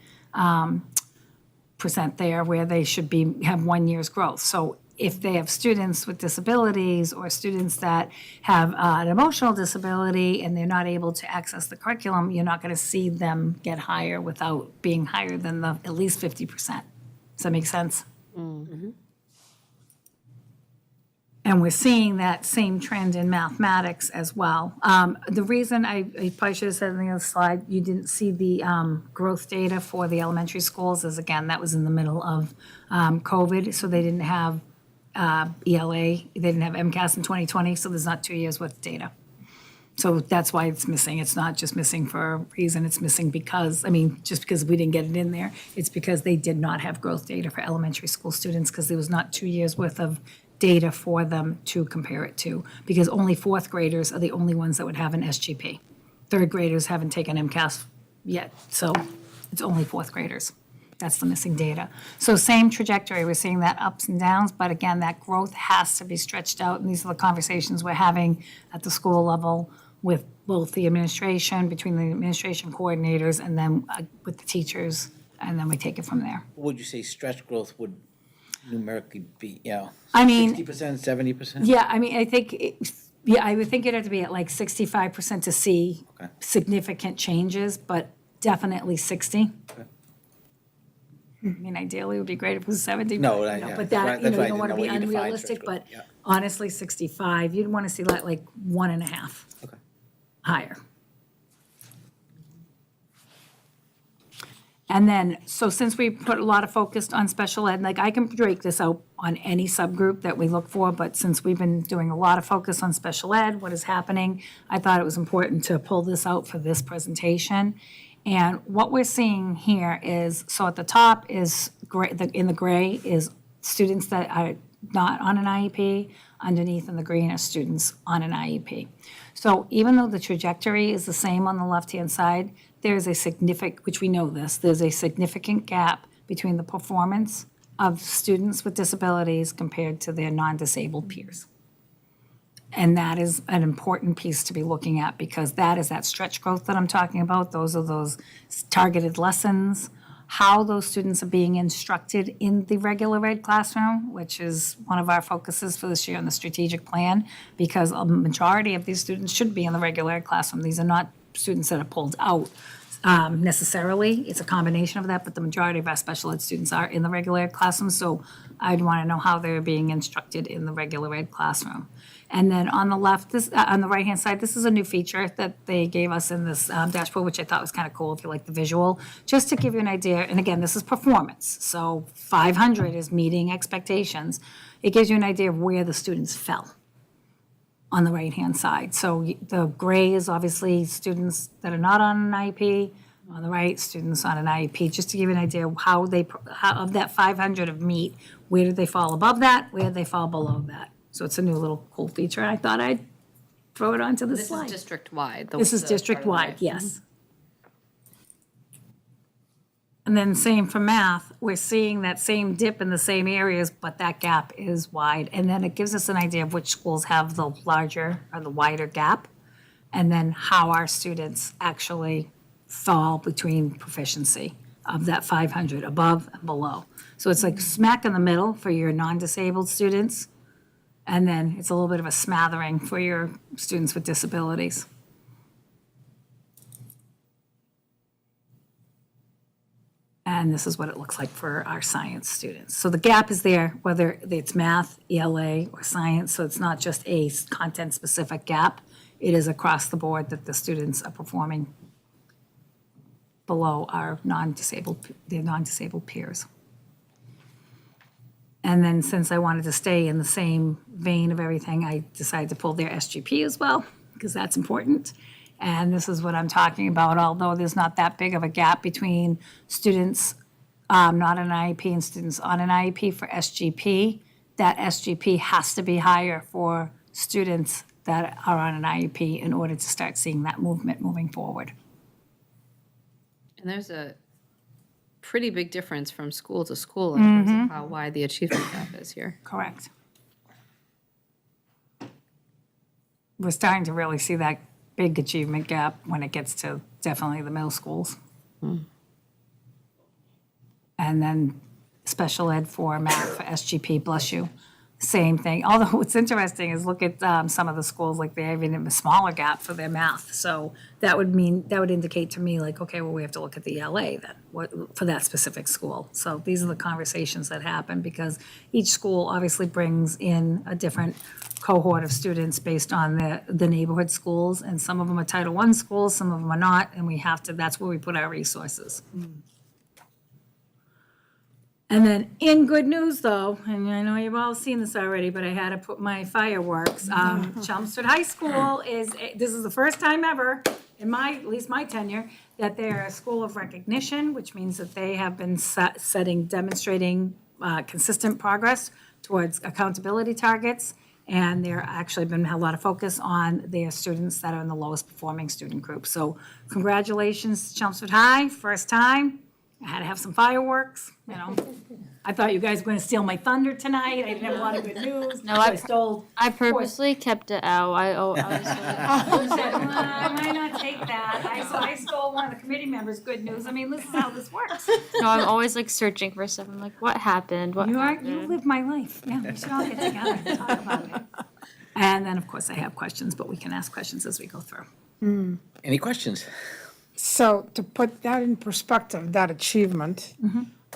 there, where they should have 1 year's growth. So if they have students with disabilities or students that have an emotional disability and they're not able to access the curriculum, you're not going to see them get higher without being higher than the at least 50%. Does that make sense? Mm-hmm. And we're seeing that same trend in mathematics as well. The reason I probably should have said on the other slide, you didn't see the growth data for the elementary schools is, again, that was in the middle of COVID, so they didn't have ELA, they didn't have MCAS in 2020, so there's not 2 years worth of data. So that's why it's missing. It's not just missing for a reason, it's missing because, just because we didn't get it in there, it's because they did not have growth data for elementary school students because there was not 2 years worth of data for them to compare it to, because only fourth graders are the only ones that would have an SGP. Third graders haven't taken MCAS yet, so it's only fourth graders. That's the missing data. So same trajectory, we're seeing that ups and downs, but again, that growth has to be stretched out, and these are the conversations we're having at the school level with both the administration, between the administration coordinators, and then with the teachers, and then we take it from there. What would you say stretch growth would numerically be, 60%, 70%? Yeah, I think, I would think it'd have to be at like 65% to see significant changes, but definitely 60. Okay. Ideally, it would be great if it was 70. No, But that, that's you why I don't want to didn't be know what you defined unrealistic, stretch but growth, yeah. honestly, 65, you'd want to see that like 1.5 Okay. higher. And then, so since we put a lot of focus on special ed, like I can break this out on any subgroup that we look for, but since we've been doing a lot of focus on special ed, what is happening, I thought it was important to pull this out for this presentation. And what we're seeing here is, so at the top is gray, in the gray is students that are not on an IEP, underneath in the green are students on an IEP. So even though the trajectory is the same on the left-hand side, there's a significant, which we know this, there's a significant gap between the performance of students with disabilities compared to their non-disabled peers. And that is an important piece to be looking at, because that is that stretch growth that I'm talking about. Those are those targeted lessons, how those students are being instructed in the regular ed classroom, which is one of our focuses for this year in the strategic plan, because a majority of these students should be in the regular ed classroom. These are not students that are pulled out necessarily. It's a combination of that, but the majority of our special ed students are in the regular ed classroom. So I'd want to know how they're being instructed in the regular ed classroom. And then on the left, on the right-hand side, this is a new feature that they gave us in this dashboard, which I thought was kind of cool if you like the visual. Just to give you an idea, and again, this is performance, so 500 is meeting expectations. It gives you an idea of where the students fell on the right-hand side. So the gray is obviously students that are not on an IEP. On the right, students on an IEP, just to give you an idea of how of that 500 of meet, where did they fall above that, where did they fall below that? So it's a new little cool feature. I thought I'd throw it onto the slide. This is district-wide. This is district-wide, yes. And then same for math, we're seeing that same dip in the same areas, but that gap is wide. And then it gives us an idea of which schools have the larger or the wider gap, and then how our students actually fall between proficiency of that 500, above and below. So it's like smack in the middle for your non-disabled students, and then it's a little bit of a smattering for your students with disabilities. And this is what it looks like for our science students. So the gap is there, whether it's math, ELA, or science, so it's not just a content-specific gap. It is across the board that the students are performing below their non-disabled peers. And then since I wanted to stay in the same vein of everything, I decided to pull their SGP as well, because that's important. And this is what I'm talking about, although there's not that big of a gap between students not on an IEP and students on an IEP for SGP, that SGP has to be higher for students that are on an IEP in order to start seeing that movement moving forward. And there's a pretty big difference from school to school in terms of how wide the achievement gap is here. Correct. We're starting to really see that big achievement gap when it gets to definitely the middle schools. And then special ed for math for SGP, bless you, same thing. Although what's interesting is look at some of the schools, like they have even a smaller gap for their math. So that would indicate to me like, okay, well, we have to look at the LA then, for that specific school. So these are the conversations that happen because each school obviously brings in a different cohort of students based on the neighborhood schools. And some of them are Title I schools, some of them are not, and that's where we put our resources. And then in good news though, and I know you've all seen this already, but I had to put my fireworks. Chelmsford High School this is the first time ever in at least my tenure, that they're a school of recognition, which means that they have been demonstrating consistent progress towards accountability targets. And there actually been a lot of focus on their students that are in the lowest performing student group. So congratulations, Chelmsford High, first time. I had to have some fireworks, you know. I thought you guys were going to steal my thunder tonight. I didn't have a lot of good news. No, so I stole. I purposely kept it out. I was like, I might not take that. So I stole one of the committee members' good news. I mean, this is how this works. no, I'm always like searching for stuff. I'm like, what happened? What You happened? live my life. Yeah, we should all get together and talk about it. And then, of course, I have questions, but we can ask questions as we go through. Any questions? So to put that in perspective, that achievement,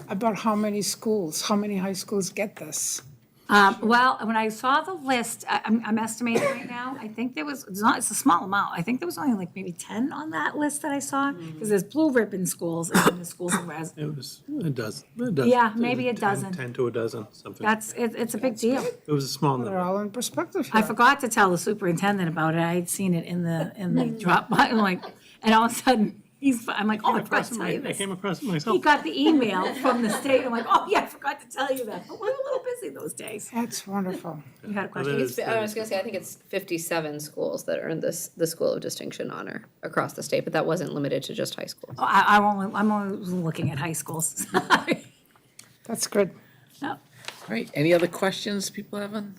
about how many high schools get this? Well, when I saw the list, I'm estimating right now, I think it's a small amount. I think there was only like maybe 10 on that list that I saw, because there's blue ribbon schools and then there's schools of res. It was a dozen. Yeah, maybe a dozen. 10 to a dozen, something. It's a big deal. It was a small They're number. all in perspective I here. forgot to tell the superintendent about it. I had seen it in the drop, I'm like, and all of a sudden, I'm like, oh, I forgot to tell you I this. came across it He myself. got the email from the state. I'm like, oh, yeah, I forgot to tell you that. But we're a little busy those days. That's wonderful. You had a question? That is- I was gonna say, I think it's 57 schools that earned the School of Distinction honor across the state, but that wasn't limited to just high schools. Oh, I'm only looking at high schools. Sorry. That's good. No, All right, any other questions people have on?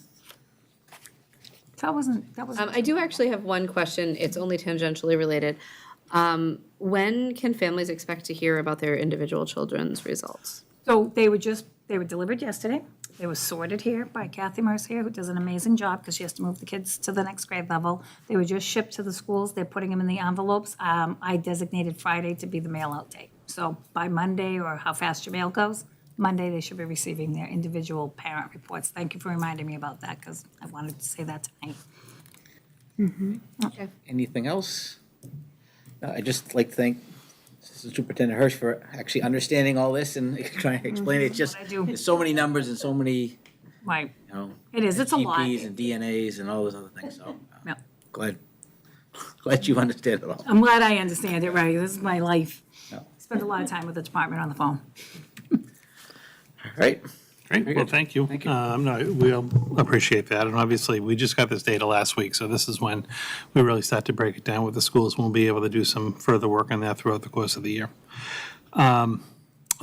that wasn't. I do actually have one question. It's only tangentially related. When can families expect to hear about their individual children's results? So they were delivered yesterday. They were sorted here by Kathy Mercier, who does an amazing job because she has to move the kids to the next grade level. They were just shipped to the schools. They're putting them in the envelopes. I designated Friday to be the mail-out date. So by Monday, or how fast your mail goes, Monday they should be receiving their individual parent reports. Thank you for reminding me about that because I wanted to say that tonight. Anything else? I just like to thank Superintendent Hirsch for actually understanding all this and trying to explain it. It's just, I do. there's so many numbers and so many, Right. you know. It is. It's a lot. GPs and DNAs and all those other things, so Yeah. glad you understand it all. I'm glad I understand it, right? This is my life. Yeah. Spend a lot of time with the department on the phone. All right, Great, well, thank you. No, we'll appreciate that, and obviously, we just got this data last week, so this is when we really start to break it down with the schools. We'll be able to do some further work on that throughout the course of the year.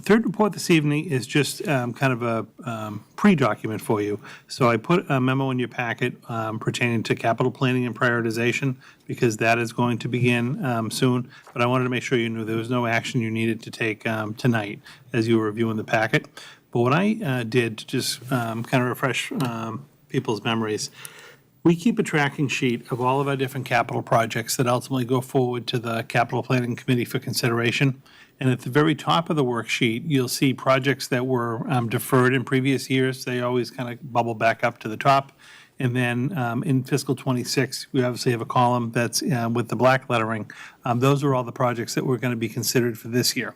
Third report this evening is just kind of a pre-document for you. So I put a memo in your packet pertaining to capital planning and prioritization, because that is going to begin soon. But I wanted to make sure you knew there was no action you needed to take tonight as you were reviewing the packet. But what I did to just kind of refresh people's memories, we keep a tracking sheet of all of our different capital projects that ultimately go forward to the Capital Planning Committee for consideration. And at the very top of the worksheet, you'll see projects that were deferred in previous years. They always kind of bubble back up to the top. And then in fiscal '26, we obviously have a column that's with the black lettering. Those are all the projects that were going to be considered for this year.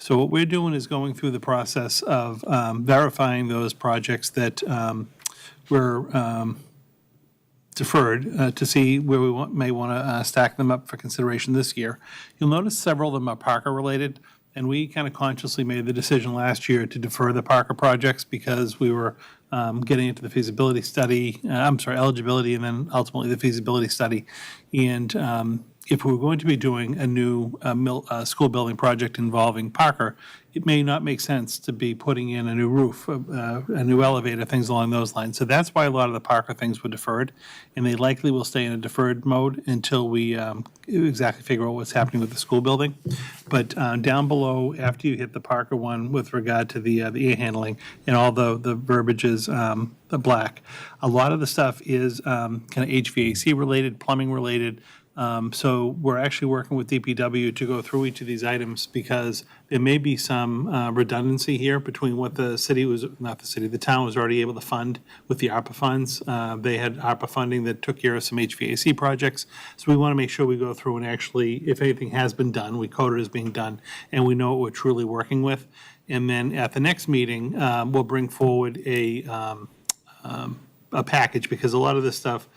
So what we're doing is going through the process of verifying those projects that were deferred to see where we may want to stack them up for consideration this year. You'll notice several of them are Parker-related, and we kind of consciously made the decision last year to defer the Parker projects because we were getting into the feasibility study, eligibility, and then ultimately the feasibility study. And if we're going to be doing a new school building project involving Parker, it may not make sense to be putting in a new roof, a new elevator, things along those lines. So that's why a lot of the Parker things were deferred, and they likely will stay in a deferred mode until we exactly figure out what's happening with the school building. But down below, after you hit the Parker one with regard to the air handling and all the verbiage is the black, a lot of the stuff is kind of HVAC related, plumbing related. So we're actually working with DPW to go through each of these items because there may be some redundancy here between what the town was already able to fund with the ARPA funds. They had ARPA funding that took care of some HVAC projects. So we want to make sure we go through and actually, if anything has been done, we code it as being done, and we know what we're truly working with. And then at the next meeting, we'll bring forward a package, because a lot of this stuff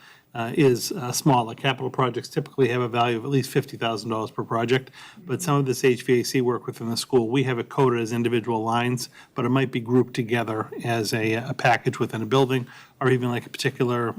is smaller. Capital projects typically have a value of at least $50,000 per project, but some of this HVAC work within the school, we have it coded as individual lines, but it might be grouped together as a package within a building, or even like a particular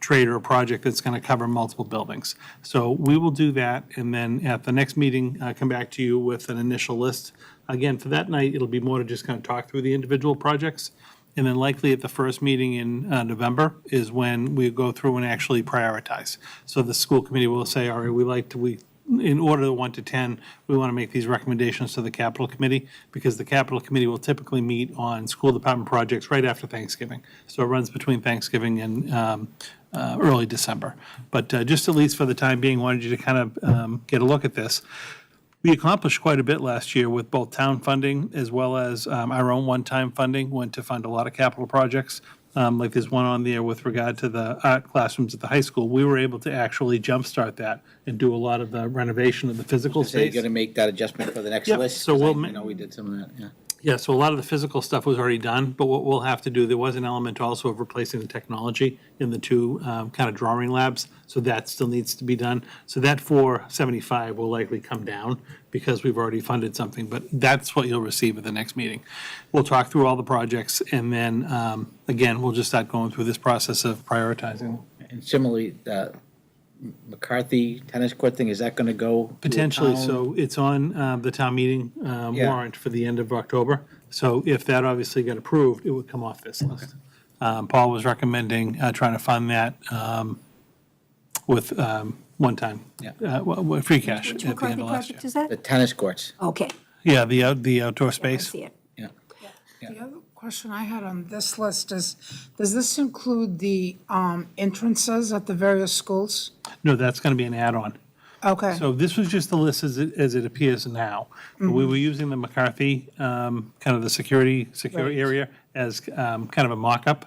trade or project that's going to cover multiple buildings. So we will do that, and then at the next meeting, come back to you with an initial list. Again, for that night, it'll be more to just kind of talk through the individual projects. And then likely at the first meeting in November is when we go through and actually prioritize. So the school committee will say, all right, in order of 1 to 10, we want to make these recommendations to the capital committee, because the capital committee will typically meet on school department projects right after Thanksgiving. So it runs between Thanksgiving and early December. But just at least for the time being, wanted you to kind of get a look at this. We accomplished quite a bit last year with both town funding as well as our own one-time funding, went to fund a lot of capital projects. Like there's one on there with regard to the art classrooms at the high school. We were able to actually jumpstart that and do a lot of the renovation of the physical So you're space. going to make that adjustment for the next Yep, list? so 'Cause we'll I know we did some of that, yeah. Yeah, so a lot of the physical stuff was already done, but what we'll have to do, there was an element also of replacing the technology in the two kind of drawing labs, so that still needs to be done. So that 475 will likely come down because we've already funded something, but that's what you'll receive at the next meeting. We'll talk through all the projects, and then, again, we'll just start going through this process of prioritizing. And similarly, the McCarthy tennis court thing, is that going to go? to a Potentially, town? so it's on the town meeting warrant for the end of October. So if that obviously got approved, it would come off this list. Paul was recommending trying to fund that with one-time, free cash at Which the end McCarthy of last project year. is that? The tennis courts, Okay, Yeah, the outdoor I space. see it. yeah. The other question I had on this list is, does this include the entrances at the various schools? No, that's going to be an add-on. Okay, So this was just the list as it appears now. But we were using the McCarthy, kind of the security area as kind of a mock-up.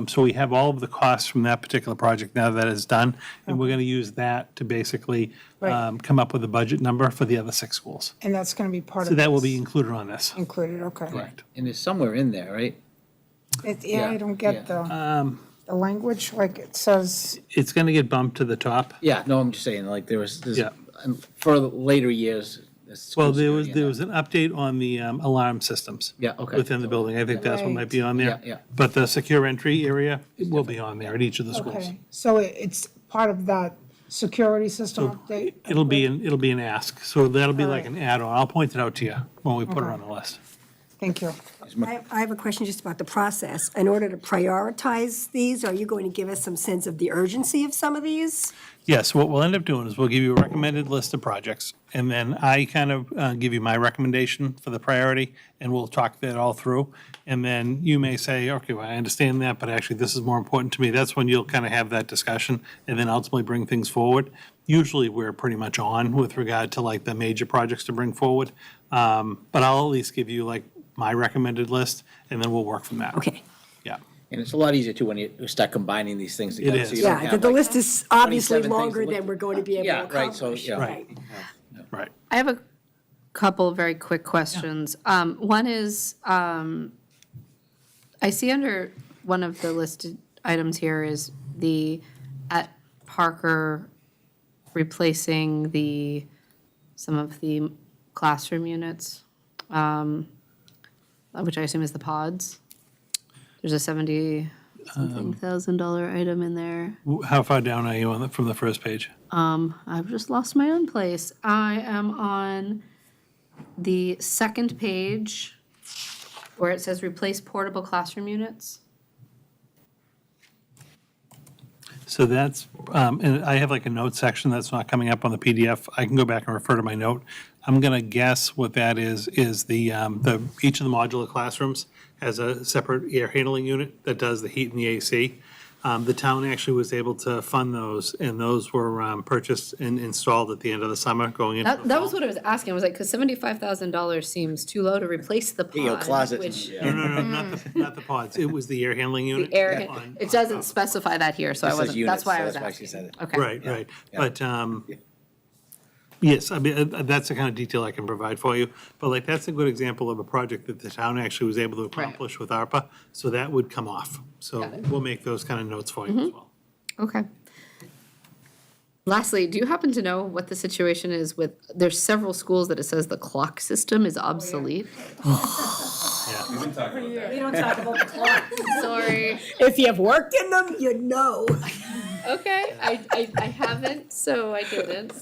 So we have all of the costs from that particular project now that it's done, and we're going to use that to basically Right. come up with a budget number for the other 6 schools. and that's going to be part of So that will this? be included on this. Included, okay. Correct. And it's somewhere in there, right? Yeah, I don't get the language, like it says, It's going to get bumped to the top. Yeah, no, I'm just saying, like, there's, Yeah. for the later years. the school Well, there security was and an update on the alarm systems. Yeah, okay. Within the building. I think that's what might be on there. Yeah, yeah. But the secure entry area, it will be on there at each of the schools. okay, so it's part of that security system update? It'll be an ask, so that'll be like Alright. an add-on. I'll point it out to you when we put it on the list. Thank you. I have a question just about the process. In order to prioritize these, are you going to give us some sense of the urgency of some of these? Yes, what we'll end up doing is we'll give you a recommended list of projects, and then I kind of give you my recommendation for the priority, and we'll talk that all through. And then you may say, okay, well, I understand that, but actually this is more important to me. That's when you'll kind of have that discussion, and then ultimately bring things forward. Usually, we're pretty much on with regard to like the major projects to bring forward. But I'll at least give you like my recommended list, and then we'll work from that. Okay. Yeah. And it's a lot easier too when you start combining these things together. is. so you don't Yeah, have, the like, list is obviously 27 things longer to look than we're going to be able to Yeah, right, so, accomplish. yeah. Right. Right. I have a couple of very quick questions. One is, I see under one of the listed items here is at Parker replacing some of the classroom units, which I assume is the pods. There's a 70, Something $1,000 item in there. How far down are you from the first page? I've just lost my own place. I am on the second page where it says replace portable classroom units. So that's, and I have like a note section that's not coming up on the PDF. I can go back and refer to my note. I'm gonna guess what that is the, each of the modular classrooms has a separate air handling unit that does the heat and the AC. The town actually was able to fund those, and those were purchased and installed at the end of the summer, going into the That fall. was what I was asking. I was like, because $75,000 seems too low to replace the pod. Your closet. Which No, not the pods. It was the air handling unit. the air, on- it doesn't specify that here, so I It says wasn't, units, that's why so I was that's why she asking. said it. Okay. Right. Yeah. But, yes, I mean, that's the kind of detail I can provide for you. But like, that's a good example of a project that the town actually was able to accomplish with ARPA. So that would come off. So Got it. we'll make those kind of notes for you as well. Okay. Lastly, do you happen to know what the situation is with, there's several schools that it says the clock system is obsolete? We don't talk about the clock. Sorry. If you've worked in them, you know. Okay, I haven't, so I didn't.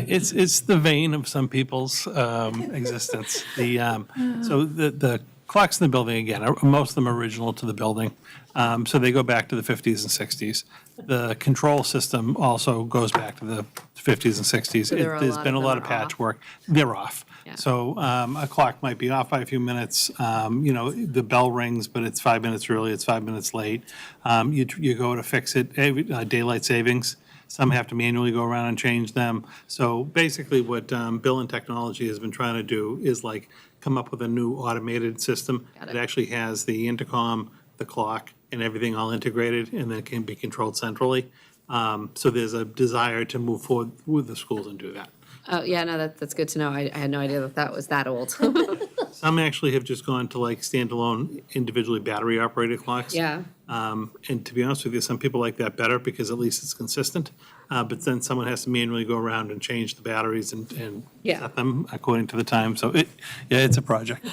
It's the vein of some people's existence. So the clocks in the building, again, most of them are original to the building. So they go back to the 50s and 60s. The control system also goes back to the 50s and 60s. So there are a There's lot been of a them lot of are off. patchwork. They're off. Yeah. So a clock might be off by a few minutes. The bell rings, but it's 5 minutes early, it's 5 minutes late. You go to fix it, daylight savings. Some have to manually go around and change them. So basically what Bill and Technology has been trying to do is like come up with a new automated system Got it. that actually has the intercom, the clock, and everything all integrated, and then can be controlled centrally. So there's a desire to move forward with the schools and do that. Oh, yeah, no, that's good to know. I had no idea that was that old. Some actually have just gone to like standalone, individually battery-operated clocks. Yeah. And to be honest with you, some people like that better because at least it's consistent. But then someone has to manually go around and change the batteries and Yeah. set them according to the time. So it's a project.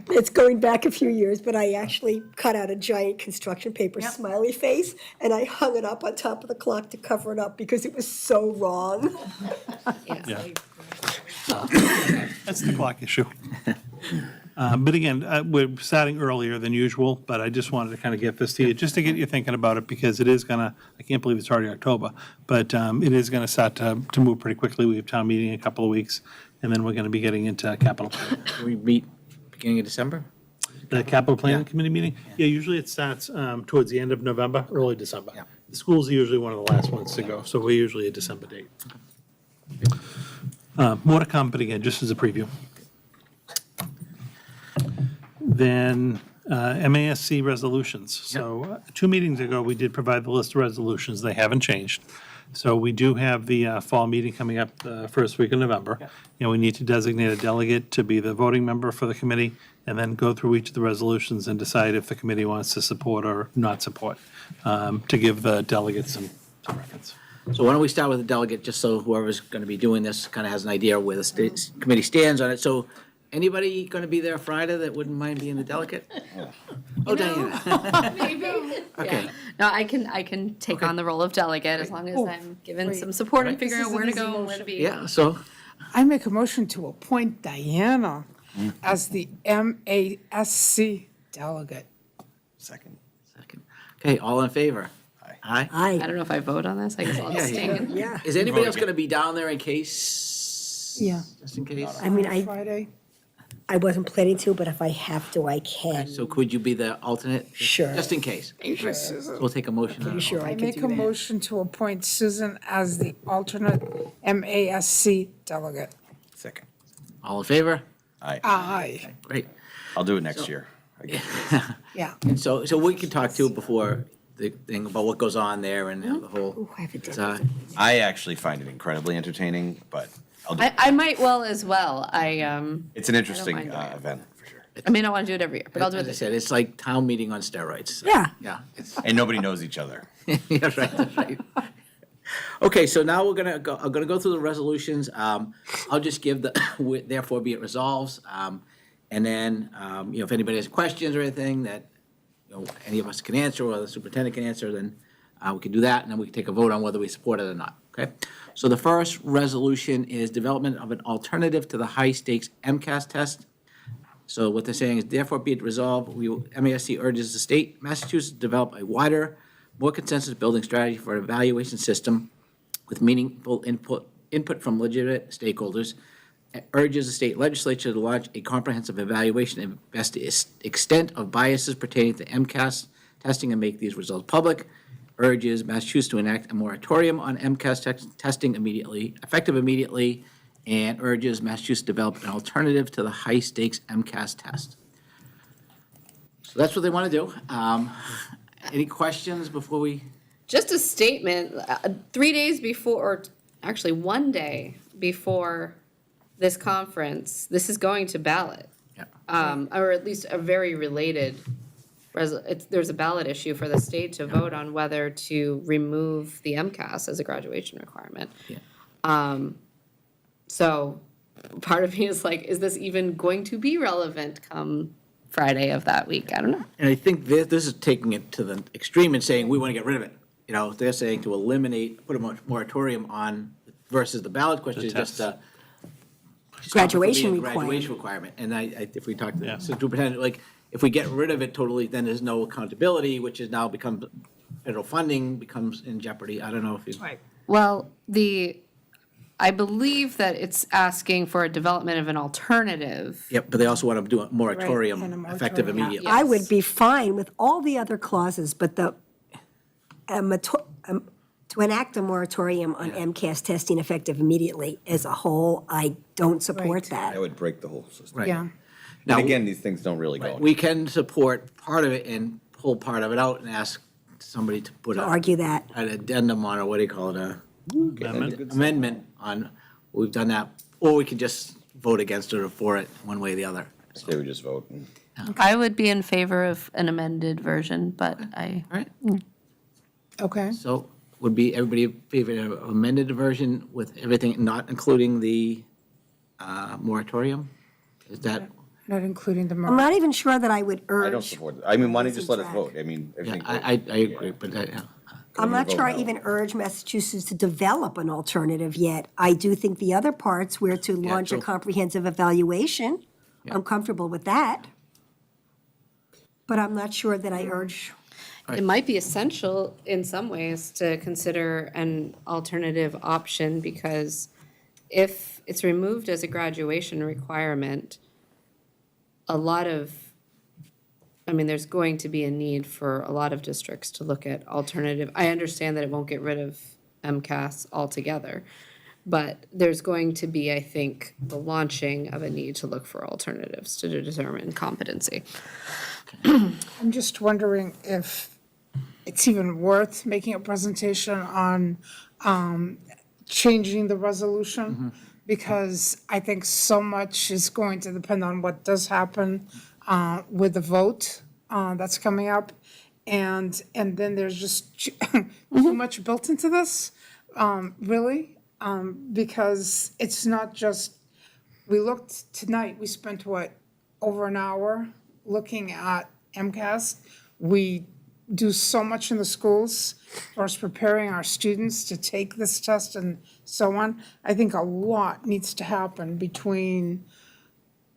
It's going back a few years, but I actually cut out a giant construction paper smiley face, and I hung it up on top of the clock to cover it up because it was so wrong. Yeah. That's the clock issue. But again, we're starting earlier than usual, but I just wanted to kind of get this to you, just to get you thinking about it, because it is gonna, I can't believe it's already October, but it is gonna start to move pretty quickly. We have town meeting in a couple of weeks, and then we're gonna be getting into capital. We meet beginning of December? The capital planning committee meeting? Yeah, usually it starts towards the end of November, early December. Yeah. The school's usually one of the last ones to go, so we're usually a December date. More to come, but again, just as a preview. Then MASC resolutions. So 2 meetings ago, we did provide the list of resolutions. They haven't changed. So we do have the fall meeting coming up the first week of November. We need to designate a delegate to be the voting member for the committee, and then go through each of the resolutions and decide if the committee wants to support or not support, to give the delegates some reference. So why don't we start with the delegate, just so whoever's going to be doing this kind of has an idea where the committee stands on it. So anybody going to be there Friday that wouldn't mind being the delegate? Oh, Diana. Maybe. Okay. Yeah. No, I can take on the role of delegate as long as I'm given some support and figuring out where to go and where to be. Yeah, so, I make a motion to appoint Diana as the MASC delegate. Second. okay, all in favor? Aye. I I, don't know if I vote on this. I guess I'll abstain. yeah. Is anybody else going to be down there in case? Yeah. Just in case? I mean, Friday? I wasn't planning to, but if I have to, I can. So could you be the alternate? Sure. Just in case. Susan? We'll take a motion. on it. Sure, I I could make do a that. motion to appoint Susan as the alternate MASC delegate. Second. All in favor? Aye. Great. I'll do it next year. Yeah. And so we can talk too before the thing about what goes on there and the whole. Ooh, I have a it's, date. I actually find it incredibly entertaining, but I'll do it. I might well as well. It's an interesting mind doing it. event, for sure. I may not want to do it every year, but I'll do it As I this year. said, it's like town meeting on steroids. Yeah. Yeah. it's- And nobody knows each other. Yeah, right, that's right. Okay, so now I'm gonna go through the resolutions. I'll just give the, therefore be it resolves. And then, if anybody has questions or anything that, any of us can answer, or the superintendent can answer, then we can do that, and then we can take a vote on whether we support it or not, okay? So the first resolution is development of an alternative to the high-stakes MCAS test. So what they're saying is, therefore be it resolved, MASC urges the state of Massachusetts to develop a wider, more consensus building strategy for an evaluation system with meaningful input from legitimate stakeholders. It urges the state legislature to launch a comprehensive evaluation and best extent of biases pertaining to MCAS testing and make these results public. Urges Massachusetts to enact a moratorium on MCAS testing effective immediately, and urges Massachusetts to develop an alternative to the high-stakes MCAS test. So that's what they want to do. Any questions before we? Just a statement, 3 days before, or actually 1 day before this conference, this is going to ballot. Yeah. Or at least a very related, there's a ballot issue for the state to vote on whether to remove the MCAS as a graduation requirement. Yeah. So part of me is like, is this even going to be relevant come Friday of that week? I don't know. And I think this is taking it to the extreme and saying, we want to get rid of it. You know, they're saying to eliminate, put a moratorium on versus the ballot question is just a Graduation graduation requirement. And if we talk to the superintendent, like, if we get rid of it totally, then there's no accountability, which has now become, federal funding becomes in jeopardy. I don't know if you. Right. Well, I believe that it's asking for a development of an alternative. Yep, but they also want to do a moratorium and a moratorium. effective immediately. I would be fine with all the other clauses, but to enact a moratorium on MCAS testing effective immediately as a whole, I don't support Right. that. That would break the whole system. Right. Yeah, Now, And again, these things don't really go. we can support part of it and pull part of it out and ask somebody to put Argue that. an addendum on, or what do you call it, Amendment? amendment on, we've done that, or we could just vote against it or for it, one way or the other. They would just vote. I would be in favor of an amended version, but All right, okay. so would be everybody in favor of amended version with everything, not including the moratorium? Is that, Not including the. I'm not even sure that I would urge. I don't support it. I mean, why don't you just let us Track. vote? I mean, yeah, everything. I agree, but I'm not sure I vote no. even urge Massachusetts to develop an alternative yet. I do think the other parts were to launch a true. comprehensive evaluation. I'm comfortable with that. But I'm not sure that I urge. it might be essential in some ways to consider an alternative option, because if it's removed as a graduation requirement, there's going to be a need for a lot of districts to look at alternative. I understand that it won't get rid of MCAS altogether, but there's going to be, I think, the launching of a need to look for alternatives to determine competency. I'm just wondering if it's even worth making a presentation on changing the resolution, because I think so much is going to depend on what does happen with the vote that's coming up. And then there's just too much built into this, really, because it's not just, we looked tonight, we spent over an hour looking at MCAS. We do so much in the schools for us preparing our students to take this test and so on. I think a lot needs to happen between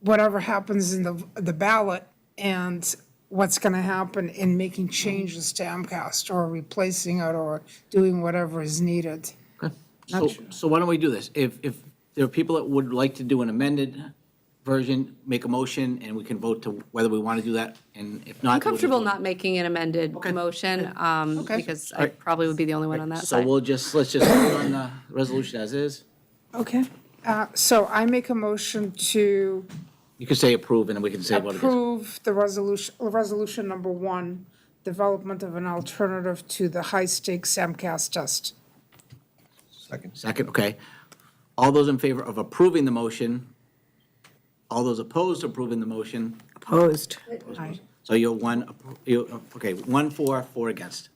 whatever happens in the ballot and what's going to happen in making changes to MCAS or replacing it or doing whatever is needed. so why don't we do this? If there are people that would like to do an amended version, make a motion, and we can vote to whether we want to do that, and if not. I'm comfortable not making an amended motion, Okay. because I probably would be the only one on that So side. let's just vote on the resolution as is. Okay. So I make a motion to You can say approve, and then we can say what it is. approve the resolution number 1, development of an alternative to the high-stakes MCAS test. Second, okay. All those in favor of approving the motion? All those opposed to approving the motion? Opposed. Aye. So you're one for, 4 against.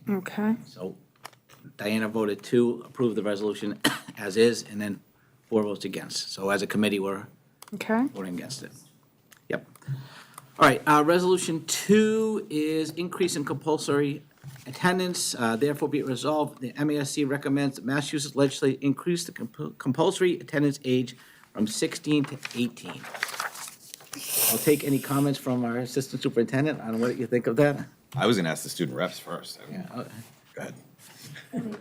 Okay. So Diana voted to approve the resolution as is, and then 4 votes against. So as a committee, we're Okay. voting against it. Yep. All right, Resolution 2 is increase in compulsory attendance. Therefore, be it resolved, the MASC recommends that Massachusetts legislature increase the compulsory attendance age from 16 to 18. I'll take any comments from our assistant superintendent on what you think of that. I was gonna ask the student reps first. Okay. Go ahead.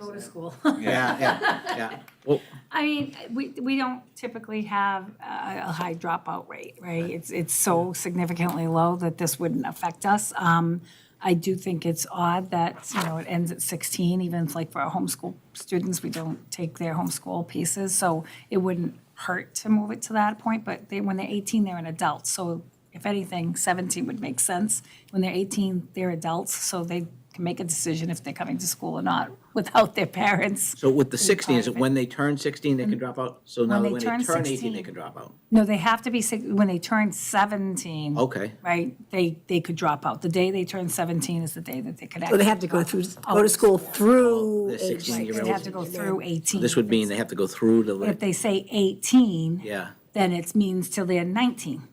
Go to school. Yeah. Well, I mean, we don't typically have a high dropout rate, right? It's so significantly low that this wouldn't affect us. I do think it's odd that, it ends at 16, even if, like for our homeschool students, we don't take their homeschool pieces, so it wouldn't hurt to move it to that point, but when they're 18, they're an adult, so if anything, 17 would make sense. When they're 18, they're adults, so they can make a decision if they're coming to school or not without their parents. so with the 16, is it when they turn 16, they can drop out? So now When when they they turn turn 18, 16. they can drop out? No, they have to be, when they turn 17. Okay. Right, they could drop out. The day they turn 17 is the day that they could So actually. they have to go drop through, out. go to school through The age 16-year-olds. They have to go through 18. This would mean they have to go through the, If they say 18. yeah. Then it means till they're 19.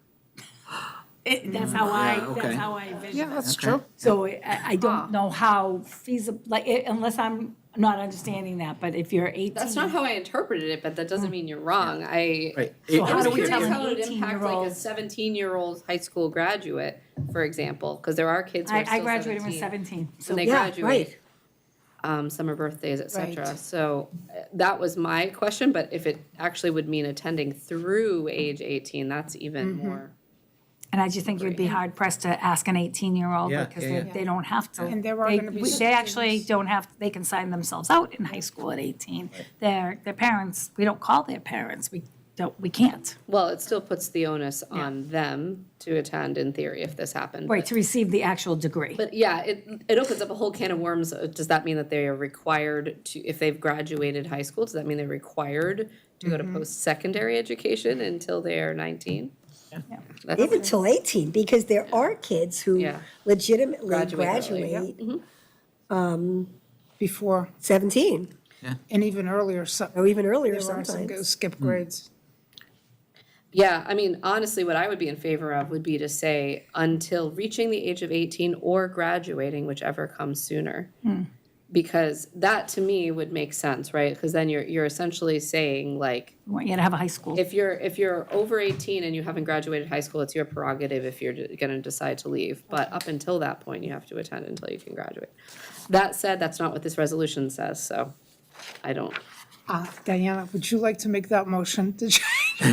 That's how Yeah, okay. that's how I envision Yeah, it. that's true. So I don't know how feasible, unless I'm not understanding that, but if you're 18. That's not how I interpreted it, but that doesn't mean you're wrong. Right. So how I was do we curious tell an how it would impact like a 18-year-old? 17-year-old high school graduate, for example, because there are kids who are I still graduated when 17 17, so. when they Yeah, graduate. Summer birthdays, et cetera. Right. So that was my question, but if it actually would mean attending through age 18, that's even more. And I just think you'd be hard pressed to ask an 18-year-old Yeah, because yeah, they don't have to. And there are They- gonna be They actually students- don't have, they can sign themselves out in high school at 18. Their parents, we don't call their parents, we can't. Well, it still puts the onus on them to attend in theory if this happened. Right, but- to receive the actual degree. But yeah, it opens up a whole can of worms. Does that mean that they are required to, if they've graduated high school, does that mean they're required to go to post-secondary education until they are 19? That's- Even till 18, because there are kids who Yeah. legitimately Graduate early, yeah. graduate Before, 17, and even earlier, so or even earlier there are some sometimes. go skip grades. Yeah, I mean, honestly, what I would be in favor of would be to say until reaching the age of 18 or graduating, whichever comes sooner. Because that to me would make sense, right? Because then you're essentially saying like, We want you to have a high school. if you're over 18 and you haven't graduated high school, it's your prerogative if you're gonna decide to leave. But up until that point, you have to attend until you can graduate. That said, that's not what this resolution says, so I don't. Diana, would you like to make that motion to change the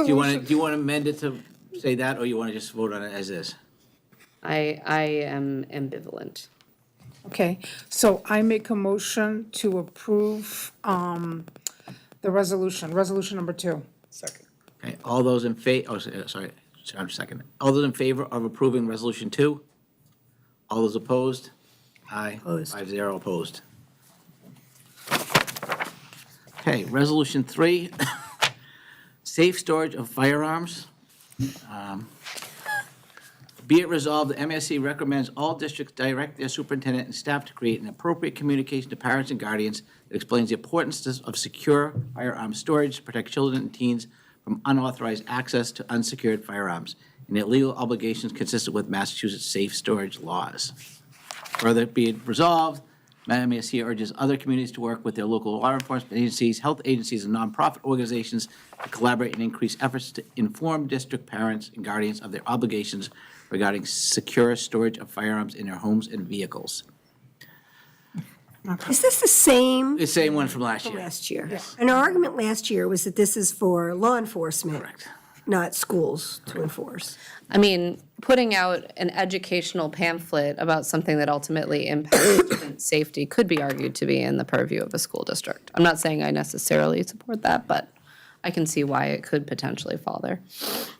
Do you want resolution? to amend it to say that, or you want to just vote on it as is? I am ambivalent. Okay, so I make a motion to approve the resolution number 2. Second. Okay, all those in sorry, a second. All those in favor of approving Resolution 2? All those opposed? Aye. Opposed. 5-0 opposed. Okay, Resolution 3, safe storage of firearms. Be it resolved, the MSC recommends all districts direct their superintendent and staff to create an appropriate communication to parents and guardians that explains the importance of secure firearm storage to protect children and teens from unauthorized access to unsecured firearms and their legal obligations consistent with Massachusetts safe storage laws. Further, be it resolved, MASC urges other communities to work with their local law enforcement agencies, health agencies, and nonprofit organizations to collaborate and increase efforts to inform district parents and guardians of their obligations regarding secure storage of firearms in their homes and vehicles. Is this the same The same one from last from year. last year? And our argument last year was that this is for law enforcement, Correct. not schools to enforce. I mean, putting out an educational pamphlet about something that ultimately impacts student safety could be argued to be in the purview of a school district. I'm not saying I necessarily support that, but I can see why it could potentially fall there.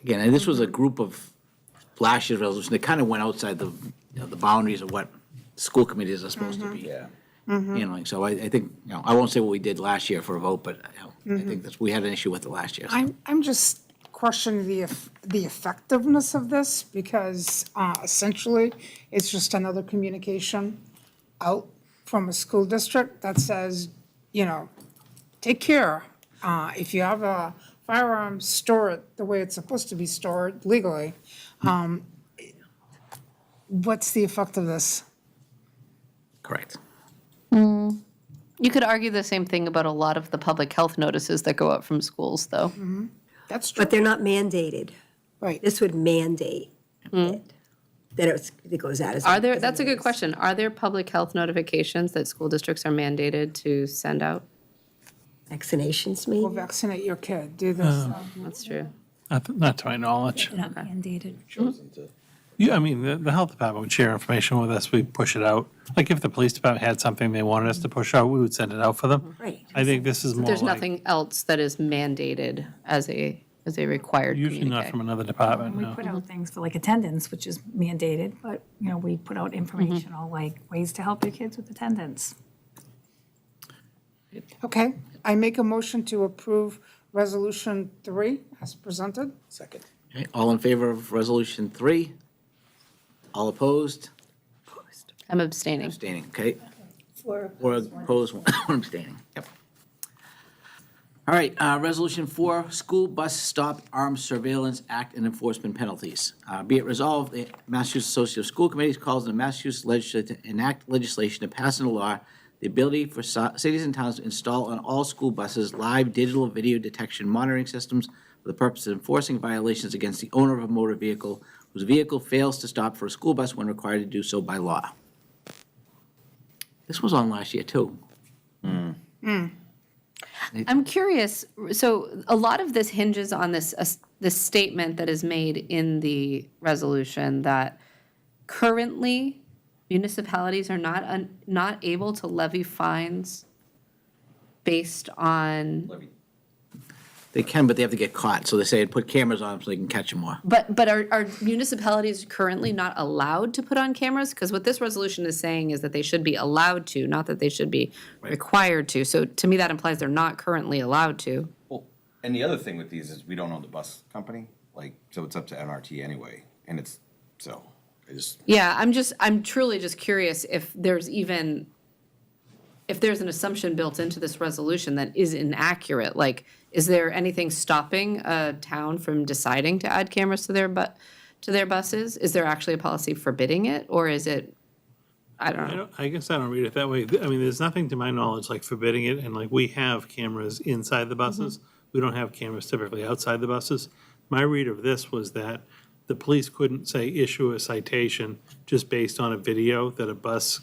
Again, and this was a group of last year's resolution that kind of went outside the, the boundaries of what school committees are supposed to be. Yeah. Handling, so I think, I won't say what we did last year for a vote, but I think we had an issue with it last year. so. I'm just questioning the effectiveness of this because essentially it's just another communication out from a school district that says, take care. If you have a firearm, store it the way it's supposed to be stored legally. what's the effect of this? Correct. You could argue the same thing about a lot of the public health notices that go out from schools, though. That's true. But they're not mandated. Right. This would mandate it, that it goes out as. Are there, that's a good question. Are there public health notifications that school districts are mandated to send out? Vaccinations, Well, maybe? vaccinate your kid, do this. That's true. Not to my knowledge. Not mandated. Yeah, I mean, the health department would share information with us, we push it out. Like if the police department had something they wanted us to push out, we would send it out for them. Right. I think this is more There's like, nothing else that is mandated as a required usually not communique. from another department, We no. put out things for like attendance, which is mandated, but, you know, we put out informational, like ways to help your kids with attendance. Okay, I make a motion to approve Resolution 3 as presented. Second. Okay, all in favor of Resolution 3? All opposed? I'm abstaining. Abstaining, okay. Or opposed, one abstaining, yep. All right, Resolution 4, School Bus Stop Armed Surveillance Act and Enforcement Penalties. Be it resolved, the Massachusetts Association of School Committees calls on the Massachusetts legislature to enact legislation to pass into law the ability for cities and towns to install on all school buses live digital video detection monitoring systems for the purpose of enforcing violations against the owner of a motor vehicle whose vehicle fails to stop for a school bus when required to do so by law. This was on last year, too. I'm curious, so a lot of this hinges on this statement that is made in the resolution that currently municipalities are not able to levy fines based on, They can, but they have to get caught, so they say put cameras on them so they can catch them more. but are municipalities currently not allowed to put on cameras? Because what this resolution is saying is that they should be allowed to, not that they should be required to. So to me, that implies they're not currently allowed to. Well, and the other thing with these is we don't own the bus company, like, so it's up to NRT anyway, and it's, so, I just, Yeah, I'm truly just curious if there's an assumption built into this resolution that is inaccurate. Like, is there anything stopping a town from deciding to add cameras to their buses? Is there actually a policy forbidding it, or is it, I don't know. I guess I don't read it that way. I mean, there's nothing to my knowledge like forbidding it, and like we have cameras inside the buses. We don't have cameras typically outside the buses. My read of this was that the police couldn't, say, issue a citation just based on a video that a bus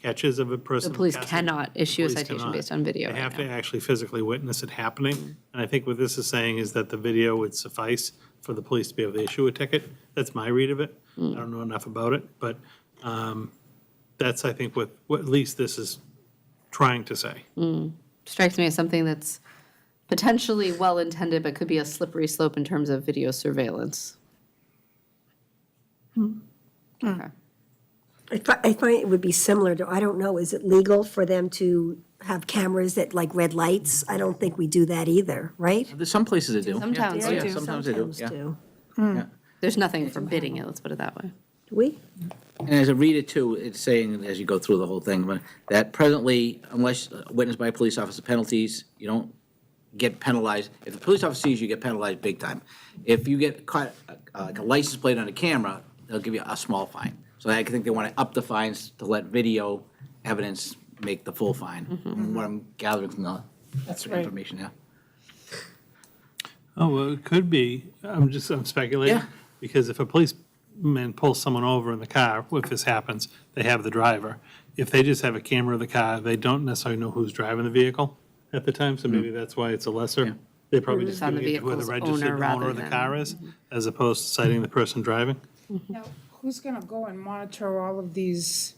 catches of a person. The police passing. cannot issue a Police citation cannot. based on video They have right to now. actually physically witness it happening. And I think what this is saying is that the video would suffice for the police to be able to issue a ticket. That's my read of it. I don't know enough about it, but that's, I think, what at least this is trying to say. Strikes me as something that's potentially well-intended, but could be a slippery slope in terms of video surveillance. Okay. I find it would be similar to, I don't know, is it legal for them to have cameras at like red lights? I don't think we do that either, right? There's some places that do. Some Yeah. towns Oh, yeah, do. sometimes they do, Sometimes yeah. do. There's nothing forbidding it, let's put it that way. Do we? And as I read it too, it's saying, as you go through the whole thing, but that presently, unless witnessed by a police officer, penalties, you don't get penalized. If the police officer sees you, get penalized big time. If you get caught, like a license plate on a camera, they'll give you a small fine. So I think they want to up the fines to let video evidence make the full fine. What I'm gathering from the information, yeah. Oh, well, it could be. I'm speculating. Yeah. Because if a policeman pulls someone over in the car, if this happens, they have the driver. If they just have a camera of the car, they don't necessarily know who's driving the vehicle at the time, so maybe that's why it's a lesser. They're probably just On the giving it to who the vehicle's registered owner rather owner of the than- car is, as opposed to citing the person driving. Now, who's gonna go and monitor all of these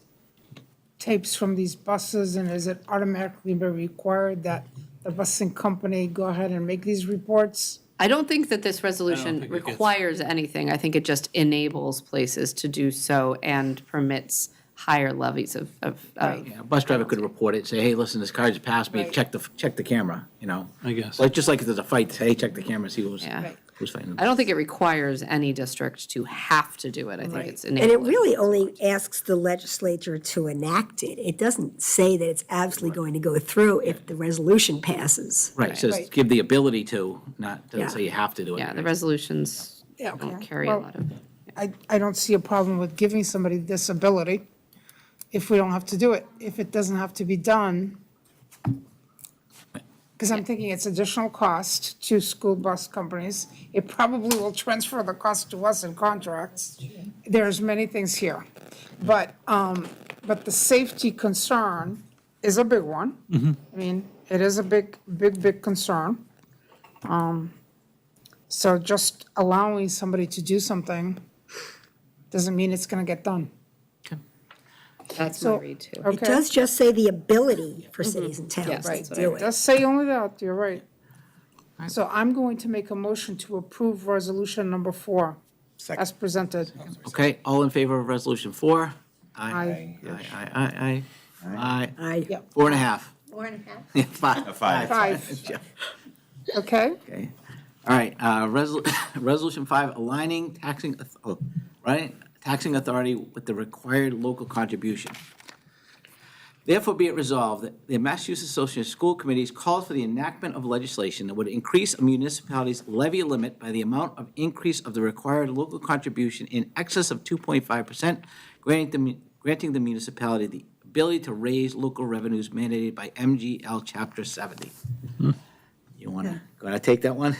tapes from these buses, and is it automatically be required that the busing company go ahead and make these reports? I don't think that this resolution think it gets- requires anything. I think it just enables places to do so and permits higher levies of Yeah, a bus driver could report it, say, hey, listen, this car just passed me, Right. check the camera, you know? I guess. Like, just like if there's a fight, say, hey, check the camera, see who's Yeah. fighting. I don't think it requires any district to have to do it. I think it's enabling. And it really only asks the legislature to enact it. It doesn't say that it's absolutely going to go through if the resolution passes. Right, it says Right. give the ability to, not, Yeah. doesn't say you have to do it. Yeah, the resolutions Yeah, don't okay. carry a Well, lot of, I don't see a problem with giving somebody this ability if we don't have to do it. If it doesn't have to be done, because I'm thinking it's additional cost to school bus companies. It probably will transfer the cost to us in contracts. There's many things here. But the safety concern is a big one. I mean, it is a big concern. So just allowing somebody to do something doesn't mean it's gonna get done. That's my read too. It Okay. does just say the ability for cities and towns Yes, to that's what I do It it. does say only that, you're right. So I'm going to make a motion to approve resolution number 4 Second. as presented. Okay, all in favor of resolution 4? Aye. Aye. I, 4.5. 4.5. Yeah, 5. 5. 5, okay? Okay. All right, resolution 5, aligning taxing authority with the required local contribution. Therefore, be it resolved that the Massachusetts Association of School Committees calls for the enactment of legislation that would increase a municipality's levy limit by the amount of increase of the required local contribution in excess of 2.5%, granting the municipality the ability to raise local revenues mandated by MGL Chapter 70. You want to take that one?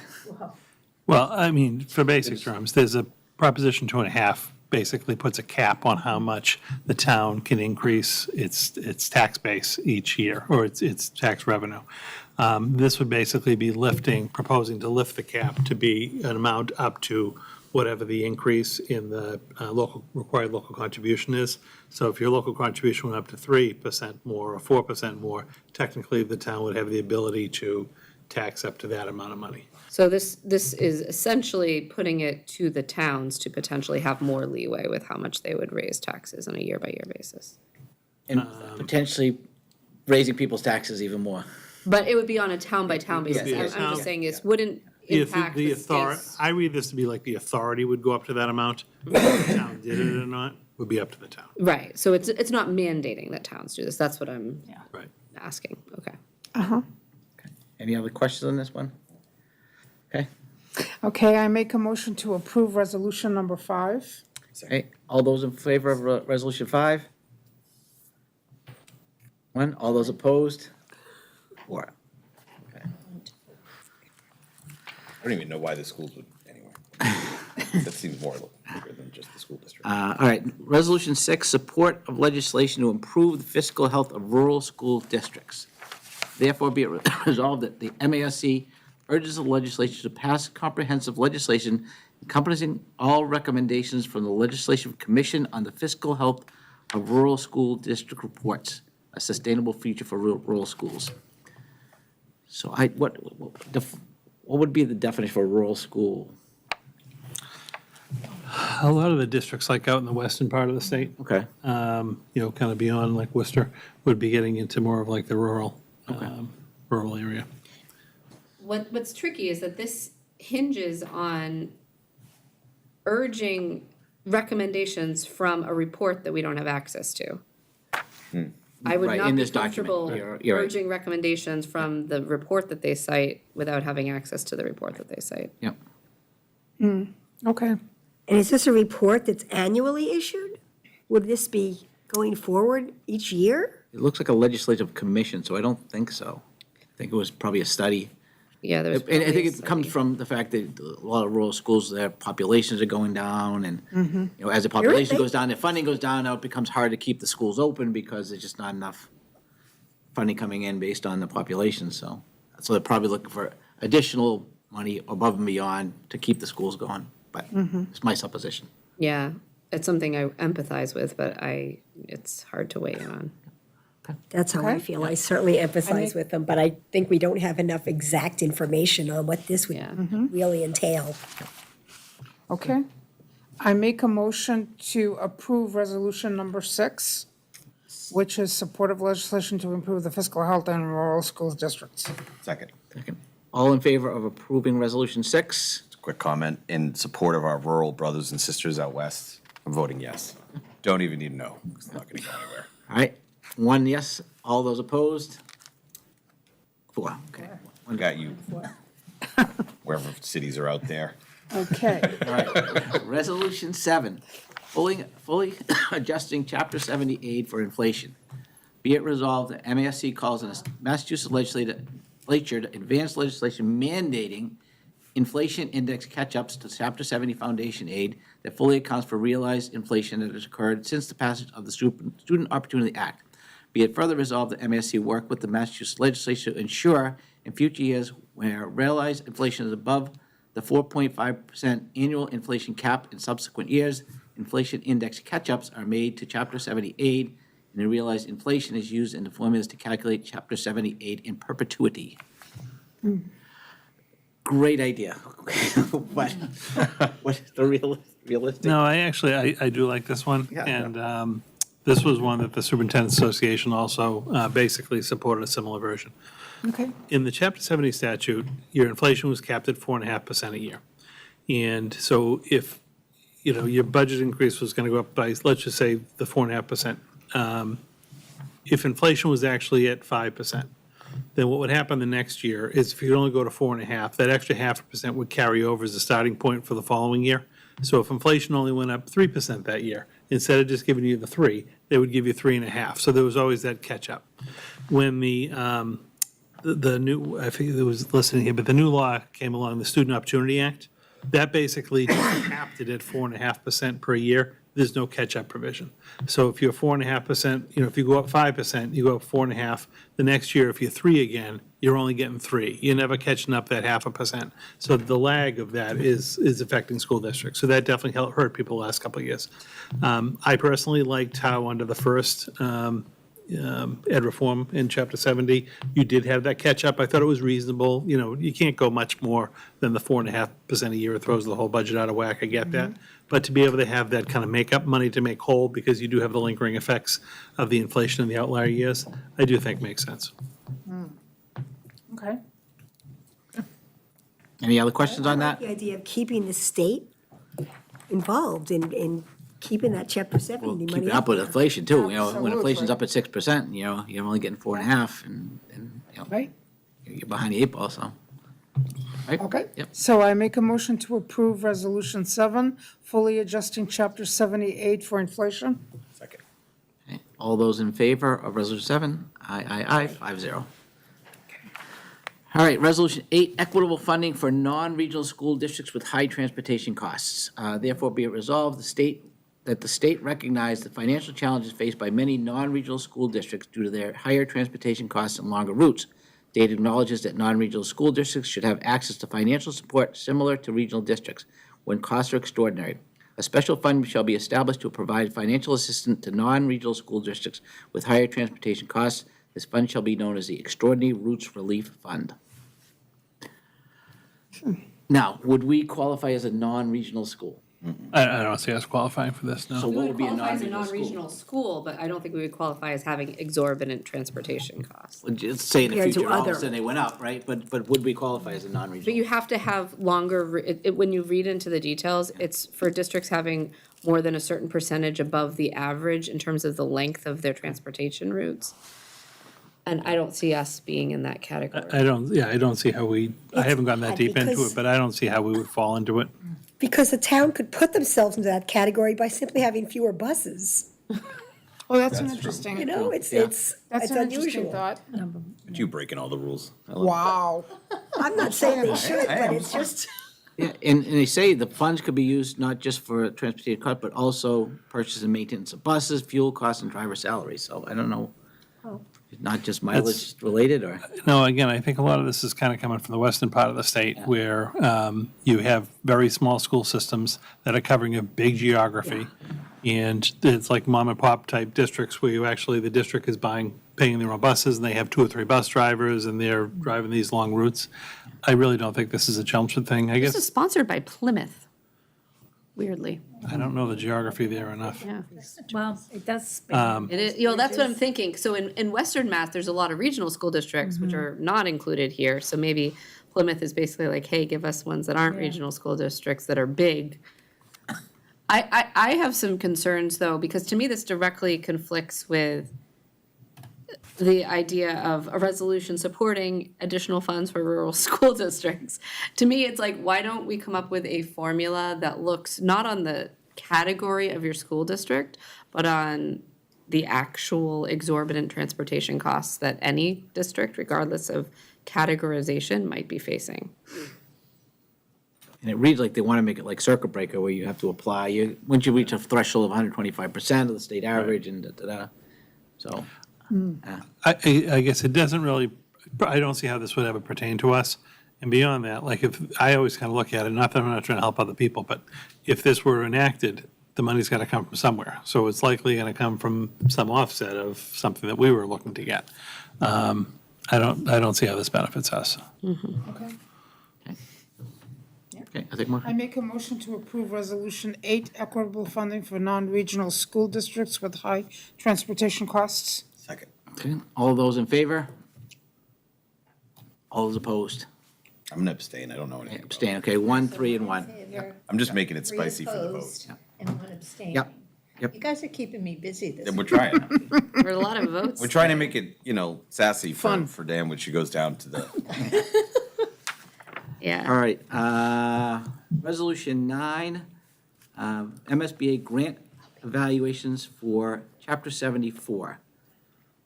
Well, I mean, for basic terms, there's a Proposition 2.5 basically puts a cap on how much the town can increase its tax base each year, or its tax revenue. This would basically be proposing to lift the cap to be an amount up to whatever the increase in the required local contribution is. So if your local contribution went up to 3% more or 4% more, technically the town would have the ability to tax up to that amount of money. So this is essentially putting it to the towns to potentially have more leeway with how much they would raise taxes on a year-by-year basis. And potentially raising people's taxes even more. But it would be on a town-by-town basis. be a I'm town- just saying it wouldn't impact the state's. I read this to be like the authority would go up to that amount. Whether the town did it or not would be up to the town. Right, so it's not mandating that towns do this. That's what I'm Right. asking. Okay. Any other questions on this one? Okay, Okay, I make a motion to approve resolution number 5. okay, all those in favor of resolution 5? 1, all those opposed? 4. I don't even know why the schools would, anyway. That seems more bigger than just the school district. All right, resolution 6, support of legislation to improve the fiscal health of rural school districts. Therefore, be it resolved that the MASC urges the legislature to pass comprehensive legislation encompassing all recommendations from the Legislative Commission on the Fiscal Health of Rural School District Reports, a sustainable future for rural schools. So what would be the definition for a rural school? A lot of the districts, like out in the western part of the state, Okay, kind of beyond like Worcester, would be getting into more of like the rural area. What's tricky is that this hinges on urging recommendations from a report that we don't have access to. I would Right, not in be this document, comfortable you're right. urging recommendations from the report that they cite without having access to the report that they cite. yep. Okay. and is this a report that's annually issued? Would this be going forward each year? It looks like a legislative commission, so I don't think so. I think it was probably a study. Yeah, there's. And I probably think a it comes study. from the fact that a lot of rural schools, their populations are going down, and, as the population Really? goes down, their funding goes down, now it becomes hard to keep the schools open because there's just not enough funding coming in based on the population, so they're probably looking for additional money above and beyond to keep the schools going, but it's my supposition. Yeah, it's something I empathize with, but it's hard to weigh in on. That's how I Okay. feel. I certainly empathize with them, but I think we don't have enough exact information on what this would Yeah. really entail. Okay. I make a motion to approve resolution number 6, which is supportive legislation to improve the fiscal health in rural schools districts. Second. Second. All in favor of approving Resolution 6? Quick comment, in support of our rural brothers and sisters out west, I'm voting yes. Don't even need to know, it's not gonna go anywhere. All right, 1 yes, all those opposed? 4, okay. Got you. Wherever cities are out there. Okay. All right, Resolution 7, fully adjusting Chapter 70 aid for inflation. Be it resolved that MASC calls on the Massachusetts legislature to advance legislation mandating inflation index catch-ups to Chapter 70 foundation aid that fully accounts for realized inflation that has occurred since the passage of the Student Opportunity Act. Be it further resolved that MASC work with the Massachusetts legislature to ensure in future years where realized inflation is above the 4.5% annual inflation cap in subsequent years, inflation index catch-ups are made to Chapter 70 aid, and the realized inflation is used in the formulas to calculate Chapter 70 aid in perpetuity. Great idea. But what's the realistic? No, I do like this one. Yeah. And this was one that the Superintendent's Association also basically supported a similar version. Okay. In the Chapter 70 statute, your inflation was capped at 4.5% a year. And so if, your budget increase was going to go up by, let's just say, the 4.5%. If inflation was actually at 5%, then what would happen the next year is if you only go to 4.5, that extra 0.5% would carry over as a starting point for the following year. So if inflation only went up 3% that year, instead of just giving you the 3, they would give you 3.5. So there was always that catch up. When the new, I think it was listening here, but the new law came along, the Student Opportunity Act, that basically capped it at 4.5% per year. There's no catch-up provision. So if you're 4.5%, if you go up 5%, you go up 4.5. The next year, if you're 3 again, you're only getting 3. You're never catching up that 0.5%. So the lag of that is affecting school districts. So that definitely hurt people the last couple of years. I personally liked how under the first ed reform in Chapter 70, you did have that catch-up. I thought it was reasonable. You can't go much more than the 4.5% a year. It throws the whole budget out of whack. I get that. But to be able to have that kind of make-up money to make whole, because you do have the lingering effects of the inflation in the outlier years, I do think makes sense. Okay. Any other questions on I like that? the idea of keeping the state involved in keeping that Chapter 70 Well, money keep it up up with there. inflation too, when Absolutely. inflation's up at 6%, you're only getting 4.5 and Right. you're behind the 8 ball, so. Right? Okay. Yep. So I make a motion to approve Resolution 7, fully adjusting Chapter 78 for inflation. Second. Okay. All those in favor of Resolution 7? Aye, 5-0. All right, Resolution 8, equitable funding for non-regional school districts with high transportation costs. Therefore, be it resolved, that the state recognize the financial challenges faced by many non-regional school districts due to their higher transportation costs and longer routes. Data acknowledges that non-regional school districts should have access to financial support similar to regional districts when costs are extraordinary. A special fund shall be established to provide financial assistance to non-regional school districts with higher transportation costs. This fund shall be known as the Extraordinary Routes Relief Fund. Now, would we qualify as a non-regional school? I don't see us qualifying for this, So no. what would be a qualify as a non-regional non-regional school? school, but I don't think we would qualify as having exorbitant transportation costs. Well, just say in the Yeah, to future, all of a other. sudden they went up, right? But would we qualify as a But non-regional? you have to have longer, when you read into the details, it's for districts having more than a certain percentage above the average in terms of the length of their transportation routes. And I don't see us being in that category. I don't see how I haven't gotten that deep into because- it, but I don't see how we would fall into it. Because the town could put themselves into that category by simply having fewer buses. Oh, that's an interesting. It's That's it's an interesting unusual. thought. But you breaking all the rules. Wow. I'm not saying they should, but it's just, Yeah, and they say the funds could be used not just for transportation cost, but also purchase and maintenance of buses, fuel costs, and driver salaries. So I don't know. Not just mileage related, or? No, again, I think a lot of this is kind of coming from the western part of the state where you have very small school systems that are covering a big geography. And it's like mom and pop type districts where the district is paying their own buses and they have 2 or 3 bus drivers and they're driving these long routes. I really don't think this is a Chelmsford thing. I This is guess, sponsored by Plymouth, weirdly. I don't know the geography there enough. Yeah. Well, it does. It is, that's what I'm thinking. So in Western Mass, there's a lot of regional school districts which are not included here. So maybe Plymouth is basically like, hey, give us ones that aren't regional school districts that are big. I have some concerns though, because to me this directly conflicts with the idea of a resolution supporting additional funds for rural school districts. To me, it's like, why don't we come up with a formula that looks not on the category of your school district, but on the actual exorbitant transportation costs that any district, regardless of categorization, might be facing. And it reads like they want to make it like circuit breaker where you have to apply, once you reach a threshold of 125% of the state average and da-da-da. So, I guess it doesn't really, I don't see how this would ever pertain to us. And beyond that, like if, I always kind of look at it, not that I'm not trying to help other people, but if this were enacted, the money's got to come from somewhere. So it's likely going to come from some offset of something that we were looking to get. I don't see how this benefits us. Okay. okay, I think more. I make a motion to approve Resolution 8, equitable funding for non-regional school districts with high transportation costs. Second. Okay, all those in favor? All those opposed? I'm gonna abstain, I don't know anything about it. Abstain, okay, 1, 3, and 1. I'm just making it spicy for the vote. Opposed and one abstaining. Yep, yep. You guys are keeping me busy this And week. we're trying, There are a lot of votes. we're trying to make it, sassy Fun. for Dan when she goes down to the, Yeah. All right, Resolution 9, MSBA grant evaluations for Chapter 74.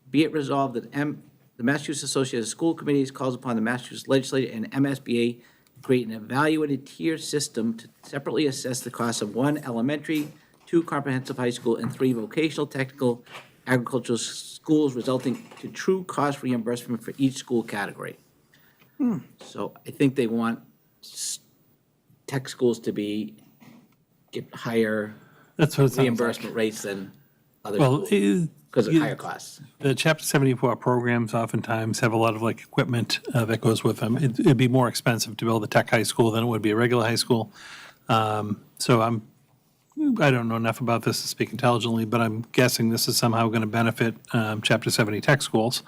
Be it resolved that the Massachusetts Association of School Committees calls upon the Massachusetts Legislature and MSBA to create an evaluated tier system to separately assess the cost of 1 elementary, 2 comprehensive high school, and 3 vocational, technical, agricultural schools, resulting to true cost reimbursement for each school category. So I think they want tech schools to get higher That's what it sounds like. reimbursement rates than other Well, schools because of higher costs. the Chapter 74 programs oftentimes have a lot of like equipment that goes with them. It'd be more expensive to build a tech high school than it would be a regular high school. So I don't know enough about this to speak intelligently, but I'm guessing this is somehow going to benefit Chapter 70 tech schools.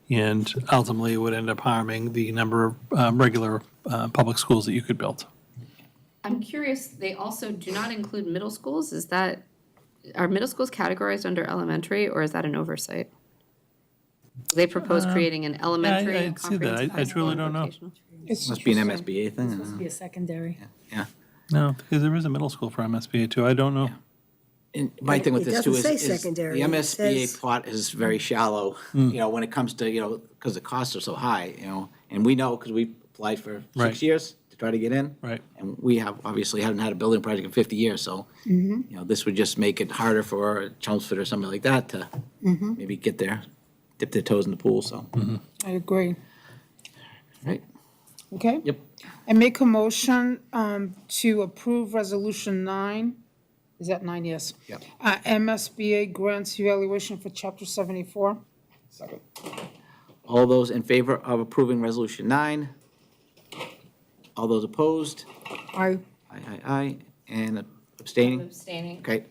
And ultimately, it would end up harming the number of regular public schools that you could build. I'm curious, they also do not include middle schools. Are middle schools categorized under elementary, or is that an oversight? They propose creating an elementary, I'd see that. comprehensive I high school, truly and don't know. vocational. It's Must be an interesting. MSBA thing. Must be a secondary. Yeah. No, because there is a middle school for MSBA too. I don't know. And my thing with It this too doesn't is say secondary, the it MSBA says- plot is very shallow, when it comes to, because the costs are so high, and we know because we applied for 6 Right. years to try to get in. Right. And we obviously haven't had a building project in 50 years, so, this would just make it harder for Chelmsford or something like that to maybe dip their toes in the pool, so, I agree. right? Okay? Yep. I make a motion to approve Resolution 9. Is that 9? Yes. Yep. MSBA grants evaluation for Chapter 74. second. All those in favor of approving Resolution 9? All those opposed? I, Aye, and abstaining? Abstaining. Okay.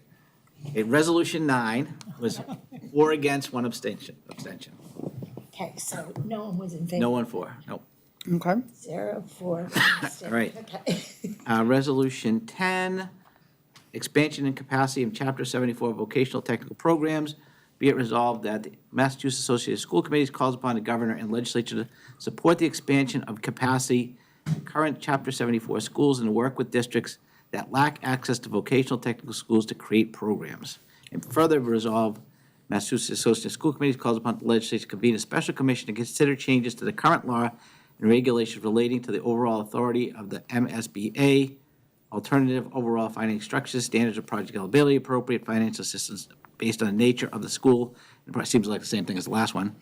Okay, Resolution 9 was 4 against, 1 abstention. Okay, so no one was in favor. No one for, nope. okay. 0 for. All right. Okay. Resolution 10, expansion and capacity of Chapter 74 vocational technical programs. Be it resolved that the Massachusetts Association of School Committees calls upon the governor and legislature to support the expansion of capacity in current Chapter 74 schools and to work with districts that lack access to vocational technical schools to create programs. And further resolve, Massachusetts Association of School Committees calls upon the legislature to convene a special commission to consider changes to the current law and regulations relating to the overall authority of the MSBA, alternative overall financing structures, standards of project eligibility, appropriate financial assistance based on the nature of the school, it probably seems like the same thing as the last one,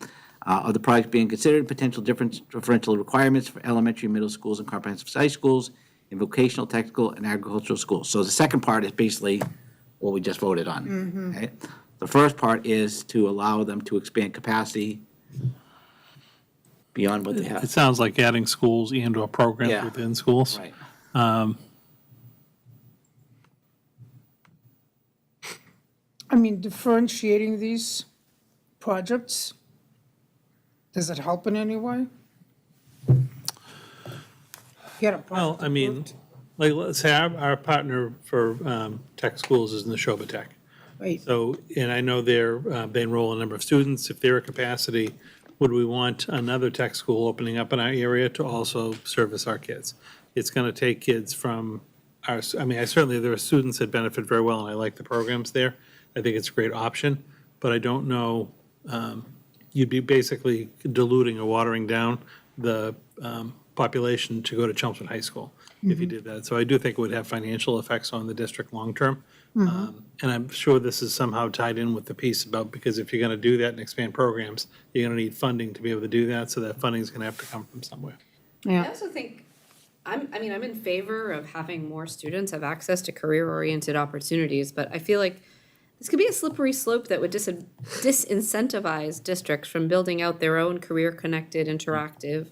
of the project being considered, potential differential requirements for elementary, middle schools, and comprehensive high schools, in vocational, technical, and agricultural schools. So the second part is basically what we just voted on. Okay? The first part is to allow them to expand capacity beyond what they It have. sounds like adding schools and/or programs Yeah. within schools. Right. I mean, differentiating these projects, does it help in any way? Get a Well, project I mean, approved? like, let's say our partner for tech schools is Neshoba Tech. Right. So, and I know they enroll a number of students. If they're a capacity, would we want another tech school opening up in our area to also service our kids? It's going to take kids from our, I mean, there are students that benefit very well, and I like the programs there. I think it's a great option, but I don't know, you'd be basically diluting or watering down the population to go to Chelmsford High School if you did that. So I do think it would have financial effects on the district long-term. And I'm sure this is somehow tied in with the piece about, because if you're going to do that and expand programs, you're going to need funding to be able to do that, so that funding is going to have to come from somewhere. I also think, I'm in favor of having more students have access to career-oriented opportunities, but I feel like this could be a slippery slope that would disincentivize districts from building out their own career-connected, interactive,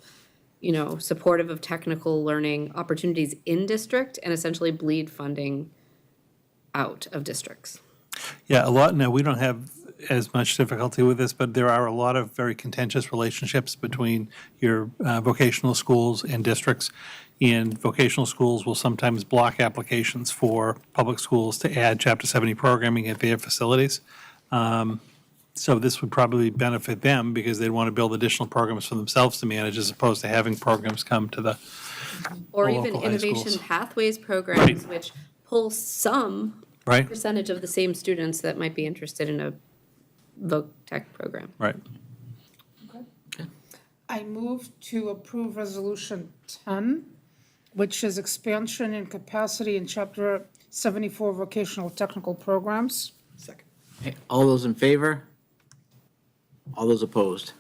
supportive of technical learning opportunities in district and essentially bleed funding out of districts. Yeah, now, we don't have as much difficulty with this, but there are a lot of very contentious relationships between your vocational schools and districts. And vocational schools will sometimes block applications for public schools to add Chapter 70 programming at their facilities. So this would probably benefit them because they'd want to build additional programs for themselves to manage as opposed to having programs come to the Or the even local high innovation schools. pathways programs, which pull some Right, percentage of the same students that might be interested in a voc tech program. right. I move to approve Resolution 10, which is expansion in capacity in Chapter 74 vocational technical programs. Second. Okay, all those in favor? All those opposed?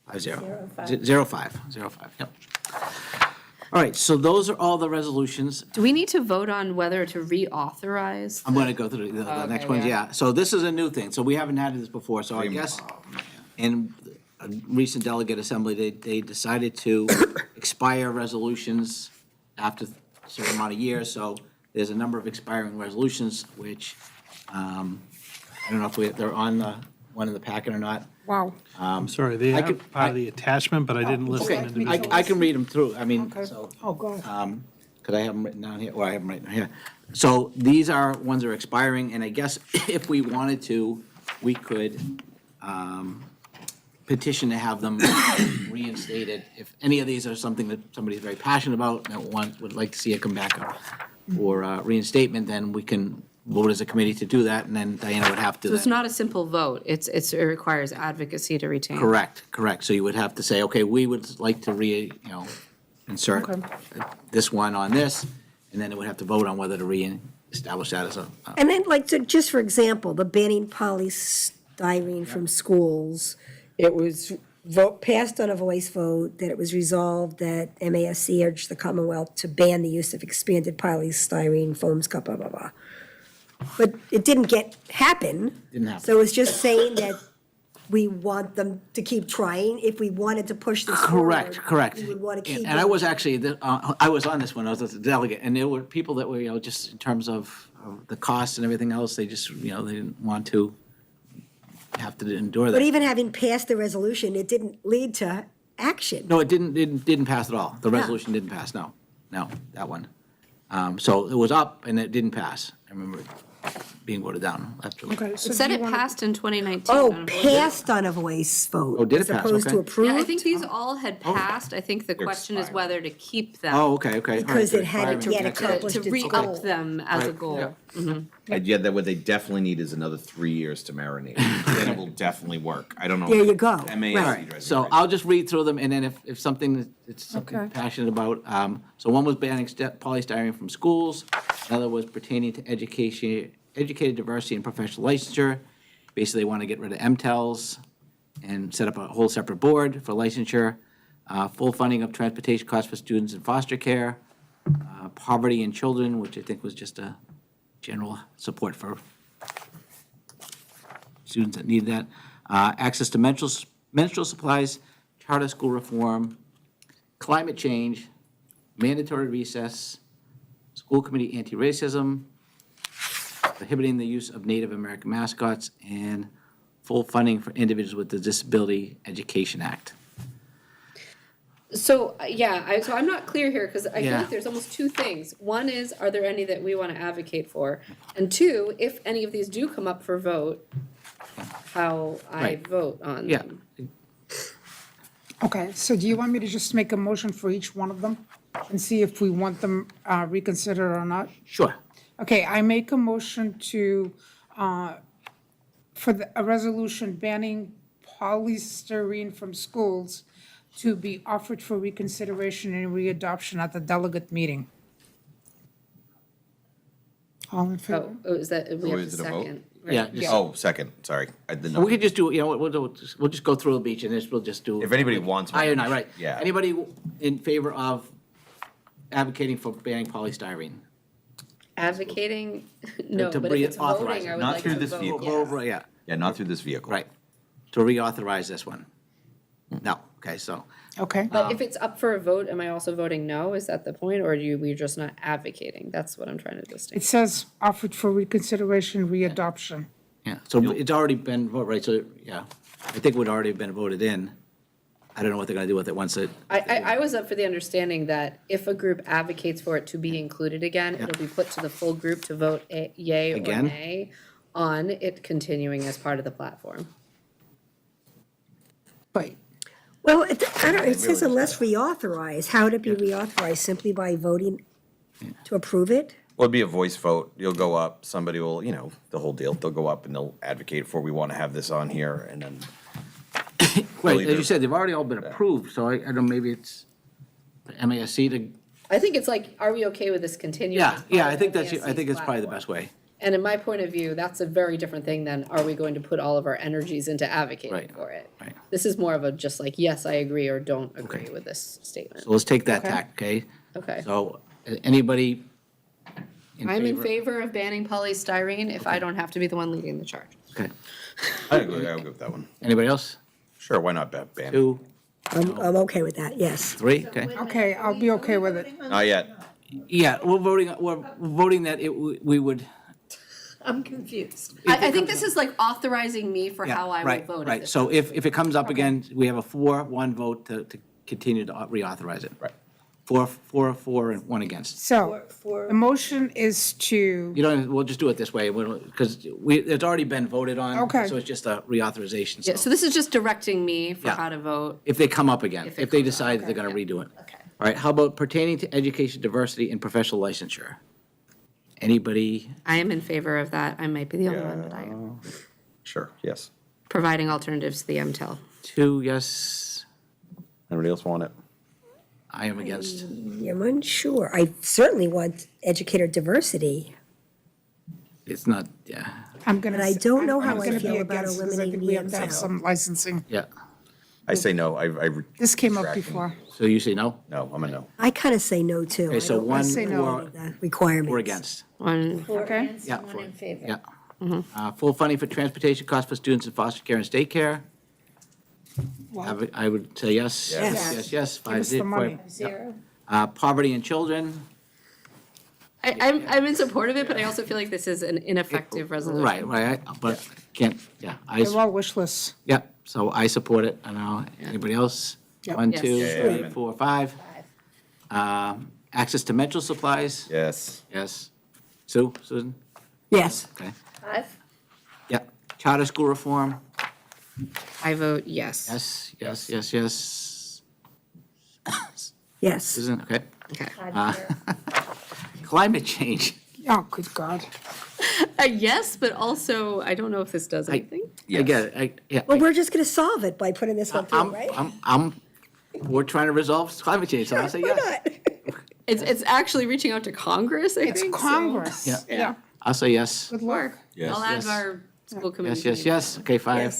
5-0. 0-5, yep. All right, so those are all the resolutions. Do we need to vote on whether to reauthorize? I'm gonna go through the next ones, yeah. So this is a new thing, so we haven't had this before, so I guess in a recent delegate assembly, they decided to expire resolutions after a certain amount of years, so there's a number of expiring resolutions, which, I don't know if they're on the one in the packet or not. Wow. I'm sorry, they I could- have part of the attachment, but I didn't list them Okay, individually. I can read them through, I mean, Okay. so. Oh, God. Because I have them written down here, or I have them written here. So these are ones that are expiring, and I guess if we wanted to, we could petition to have them reinstated. If any of these are something that somebody's very passionate about and would like to see it come back up for reinstatement, then we can vote as a committee to do that, and then Diana would have to. So it's then- not a simple vote. It requires advocacy to retain. Correct. So you would have to say, okay, we would like to insert Okay. this one on this, and then it would have to vote on whether to reestablish that as a. And then, just for example, the banning polystyrene from schools, it was passed on a voice vote that it was resolved that MASC urged the Commonwealth to ban the use of expanded polystyrene foams, blah, blah, blah. But it didn't happen. Didn't happen. So it's just saying that we want them to keep trying. If we wanted to push this forward. Correct. We would want to keep. And I was actually, I was on this one, I was a delegate, and there were people that were, just in terms of the costs and everything else, they just, they didn't want to have to endure But that. even having passed the resolution, it didn't lead to action. No, it didn't pass at all. The resolution didn't pass, no, that one. So it was up and it didn't pass. I remember it being voted down after. Okay, It so said do you it wanna- passed in 2019. Oh, on a voice. passed on a voice vote. Oh, did it pass? As opposed to Okay. approved? Yeah, I think these all had passed. I think the They're question is expired. whether to keep them. Oh, okay. All right, Because it good. hadn't Fine. yet Okay. accomplished To its re-up goal. them as a Right, goal. Yeah, that what they definitely need is another 3 years to marinate. Then it will definitely work. I don't know. There you go. MASC Right. drives me So crazy. I'll just read through them, and then if something that it's something Okay. passionate about, so one was banning polystyrene from schools, another was pertaining to educated diversity and professional licensure. Basically, they want to get rid of MTELs and set up a whole separate board for licensure. Full funding of transportation costs for students in foster care. Poverty in children, which I think was just a general support for students that need that. Access to menstrual supplies, charter school reform, climate change, mandatory recess, school committee anti-racism, prohibiting the use of Native American mascots, and full funding for individuals with the Disability Education Act. So, yeah, so I'm not clear here, because I feel Yeah. like there's almost two things. One is, are there any that we want to advocate for? And two, if any of these do come up for vote, how I Right. vote on Yeah. them. Okay, so do you want me to just make a motion for each one of them and see if we want them reconsidered or not? Sure. Okay, I make a motion to, a resolution banning polystyrene from schools to be offered for reconsideration and readoption at the delegate meeting. All in favor? Oh, is that, we Oh, have a is it a vote? second? right? Yeah, just, Oh, second, sorry. I didn't we know. could just do, we'll just go through the beach and we'll just do. If anybody wants one. I and I, right. Yeah. Anybody in favor of advocating for banning polystyrene? Advocating, no, To but if it's reauthorize voting, it. I would Not like through to this vote vehicle. yes. Over, yeah, Yeah, not through this vehicle. right. To reauthorize this one. No, okay, so, Okay, But if it's up for a vote, am I also voting no? Is that the point, or we're just not advocating? That's what I'm trying to it distinguish. says offered for reconsideration, readoption. yeah, so it's already been, voted, right, so, yeah. I think it would already have been voted in. I don't know what they're gonna do with it once it. I was up for the understanding that if a group advocates for it to be included again, it'll be put to the full group to vote yay or Again? nay on it continuing as part of the platform. But Well, I don't, it says unless reauthorized, how would it be reauthorized? Simply by voting to approve it? Well, it'd be a voice vote. You'll go up, somebody will, the whole deal. They'll go up and they'll advocate for, we want to have this on here, and then, Right, Really as you do. said, they've already all been approved, so I don't know, maybe it's MASC to, I think it's like, are we okay with this continuing? yeah, as part yeah, of I think MASC's it's probably the platform? best way. And in my point of view, that's a very different thing than, are we going to put all of our energies into advocating Right, for it? right. This is more of a just like, yes, I agree, or don't agree with this statement. So let's take that tack, okay? Okay. So, anybody in favor? I'm in favor of banning polystyrene if I don't have to be the one leading the charge. Okay, I'll go with that one. anybody else? Sure, why not ban? 2, I'm okay with that, yes. 3, okay? okay, I'll be okay with it. Not yet. Yeah, we're voting that we would. I'm confused. I think this is like authorizing me for Yeah, how I will right, vote. Right, so if it comes up again, we have a 4-1 vote to continue to reauthorize it. Right. 4, and 1 against. So, the motion is to, You don't, we'll just do it this way, because it's already been voted on. Okay. So it's just a reauthorization, Yeah, so so this is just directing me for Yeah. how to vote. if they come up again, If it if they comes up, decide that they're gonna okay. redo it. Okay. All right, how about pertaining to education, diversity, and professional licensure? Anybody? I am in favor of that. I might be the only one, but I am. Sure, yes. Providing alternatives to the MTEL. 2, yes, Anybody else want it? I am against. I'm unsure. I certainly want educator diversity. It's not, yeah, I'm gonna. But I s- don't know I'm how I gonna feel be about against, 'cause I think eliminating we the have to have MTEL. some licensing. yeah. I say no, This came up Distracting. before. So you say no? no, I'm a no. I kind of say no, too. Okay, so 1 say no. for, The requirements. or against? One, Okay? Yeah. Yeah. Full funding for transportation costs for students in foster care and state care. I would say yes. Yes. Yes, yes, Give us the money. 0. Poverty in children, I'm in support of it, but I also feel like this is an ineffective resolution. right, but can't, yeah, They're all wish lists. yeah, so I support it, I don't know, anybody else? Yep. 1, Yes. 2, Yeah, 3, yeah. 4, 5. Access to mental supplies, Yes. yes. Susan, Yes. okay, 5. yeah. Charter school reform, I vote yes. yes. Yes. Susan, okay. Okay. Climate change, Oh, good God. Yes, but also, I don't know if this does anything. I get it, yeah. Well, we're just going to solve it by putting this one through, right? We're trying to resolve climate change, so I'll say Why yes. not? It's actually reaching out to Congress, I It's think. so- Congress. Yeah. Yeah, I'll say yes. good luck. Yes. I'll add Yes. our school committee. Yes, okay, 5.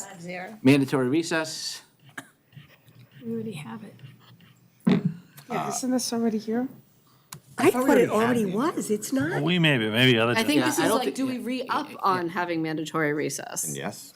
Mandatory recess, We already have it. Yeah, isn't this already here? I thought it already was. It's not. We maybe other. I think Yeah, this I is don't like, think- do we re-up on having mandatory recess? Yes.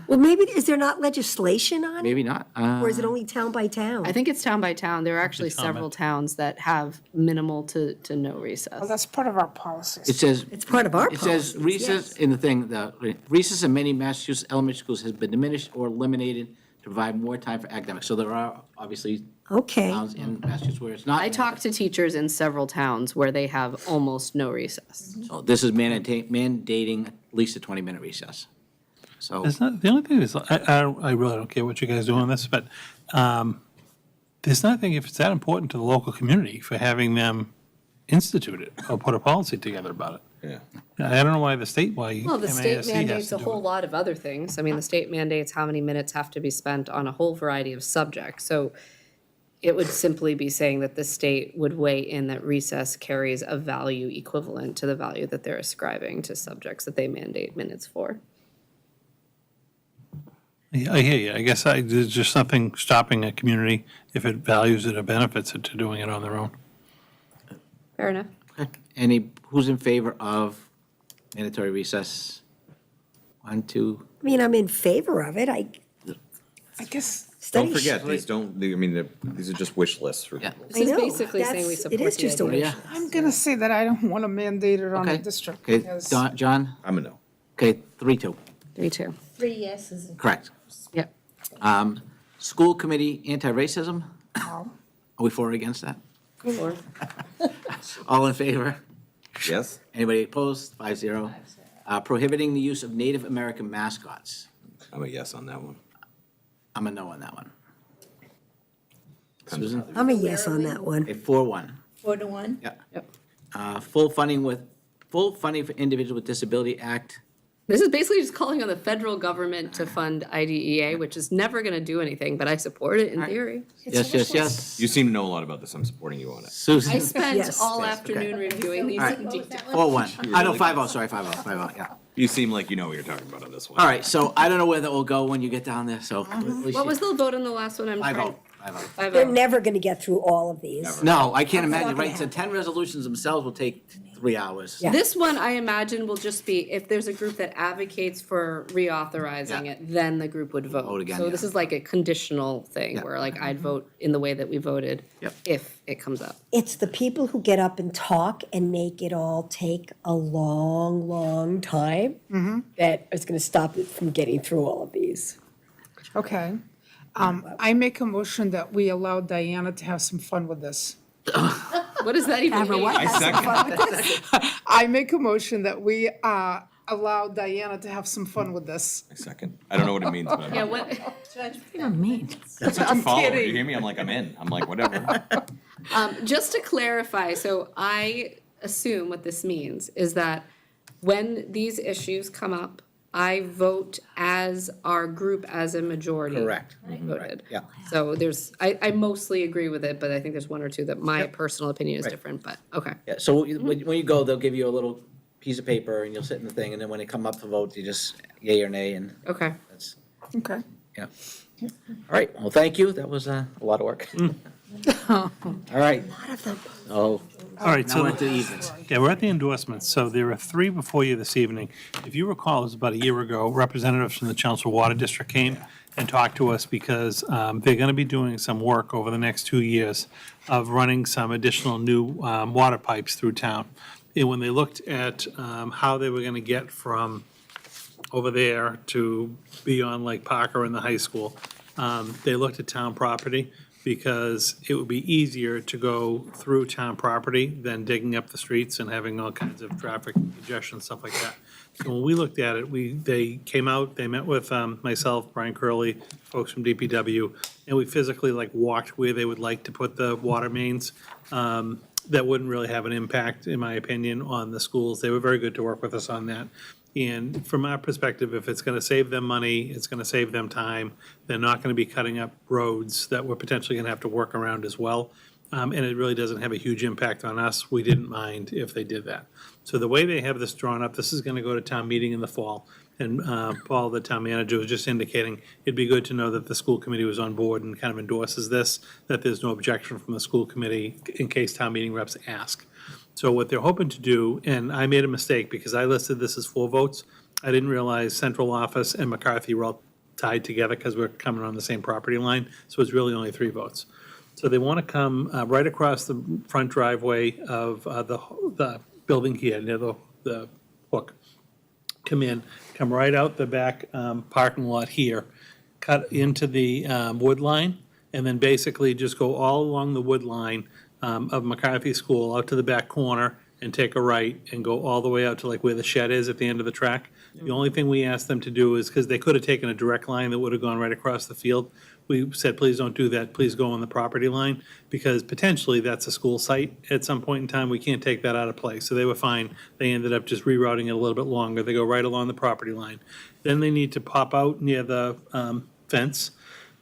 Well, maybe, is there not legislation on it? maybe not. Or is it only town by town? I think it's town by town. There are actually town by- several towns that have minimal to no Well, recess. that's part of our It policies. says, It's part of our it says policies, recess, yes. in the thing, the recess in many Massachusetts elementary schools has been diminished or eliminated to provide more time for academics. So there are obviously Okay. towns in Massachusetts where it's not. I talked to teachers in several towns where they have almost no recess. So this is mandating at least a 20-minute recess. So, It's not, the only thing is, I really don't care what you guys do on this, but there's nothing, if it's that important to the local community, for having them institute it or put a policy together about it. Yeah. I don't know why the state, why Well, the state MASC has mandates to a do whole it. lot of other things. I mean, the state mandates how many minutes have to be spent on a whole variety of subjects. So it would simply be saying that the state would weigh in that recess carries a value equivalent to the value that they're ascribing to subjects that they mandate minutes for. I hear you. I guess there's just something stopping a community, if it values it or benefits it, to doing it on their own. Fair enough. who's in favor of mandatory recess? 1, 2, I mean, I'm in favor of it. I guess, Don't study. forget, these are just wish lists for yeah. people. This is know, basically saying we that's- support it is the just a idea. wish. I'm gonna say that I don't want to mandate it on the Okay. district. Okay, because- John? I'm a no. Okay, 3-2, 3-2. 3 yeses and correct. Yep. School committee anti-racism, No. are we for or against that? All in favor? Yes? Anybody opposed? 5-0. Prohibiting the use of Native American mascots. I'm a yes on that one. I'm a no on that one. Susan? I'm a yes on that one. A 4-1. 4 to 1. Yeah. Full funding for Individuals with Disability Act. This is basically just calling on the federal government to fund IDEA, which is never going to do anything, but I support it in theory. Yes, yes, yes. You seem to know a lot about this. I'm supporting you on it. Susan? I spent Yes. all Yes, afternoon okay. reviewing these All right. in detail. 4-1. I know, 5-0, sorry, 5-0, yeah. You seem like you know what you're talking about on this one. All right, so I don't know where that will go when you get down there, so. What was the vote on the last one? I'm trying. 5-0. 5-0. They're never going to get through all of these. No, I can't imagine, not right, gonna so 10 resolutions themselves will take 3 hours. Yeah. This one, I imagine, will just be, if there's a group that advocates for reauthorizing Yeah. it, then the group would vote. Vote again, So yeah. this is like a conditional thing, Yeah. where like I'd vote in the way that we voted. Yep. If it comes up. It's the people who get up and talk and make it all take a long, long time that is going to stop it from getting through all of these. Okay. I make a motion that we allow Diana to have some fun with this. What does that even mean? I second. I make a motion that we allow Diana to have some fun with this. I second. I don't know what it means, but Yeah, I'm what, such a I'm follower. kidding. You hear me? I'm like, I'm in. I'm like, whatever. just to clarify, so I assume what this means is that when these issues come up, I vote as our group as a majority. Correct. Voted. Yeah. So there's, I mostly agree with it, but I think there's one or two that my personal opinion is Right. different, but, okay. Yeah, so when you go, they'll give you a little piece of paper and you'll sit in the thing, and then when they come up for vote, you just yay or nay, and Okay. that's, Okay. yeah. All right, well, thank you, that was a lot of work. All right. Oh, All right, now so, we're at the evenings. yeah, we're at the endorsements. So there are 3 before you this evening. If you recall, it was about a year ago, representatives from the Chelmsford Water District came and talked to us because they're going to be doing some work over the next 2 years of running some additional new water pipes through town. And when they looked at how they were going to get from over there to beyond Lake Parker and the high school, they looked at town property because it would be easier to go through town property than digging up the streets and having all kinds of traffic congestion, stuff like that. So when we looked at it, they came out, they met with myself, Brian Curley, folks from DPW, and we physically walked where they would like to put the water mains. That wouldn't really have an impact, in my opinion, on the schools. They were very good to work with us on that. And from our perspective, if it's going to save them money, it's going to save them time. They're not going to be cutting up roads that we're potentially going to have to work around as well. And it really doesn't have a huge impact on us. We didn't mind if they did that. So the way they have this drawn up, this is going to go to town meeting in the fall. And Paul, the town manager, was just indicating it'd be good to know that the school committee was on board and kind of endorses this, that there's no objection from the school committee in case town meeting reps ask. So what they're hoping to do, and I made a mistake because I listed this as 4 votes. I didn't realize central office and McCarthy were all tied together because we're coming on the same property line. So it's really only 3 votes. So they want to come right across the front driveway of the building here near the hook. Come in, come right out the back parking lot here, cut into the wood line, and then basically just go all along the wood line of McCarthy School out to the back corner and take a right and go all the way out to like where the shed is at the end of the track. The only thing we asked them to do is, because they could have taken a direct line that would have gone right across the field, we said, please don't do that, please go on the property line, because potentially that's a school site at some point in time, we can't take that out of play. So they were fine, they ended up just rerouting it a little bit longer, they go right along the property line. Then they need to pop out near the fence,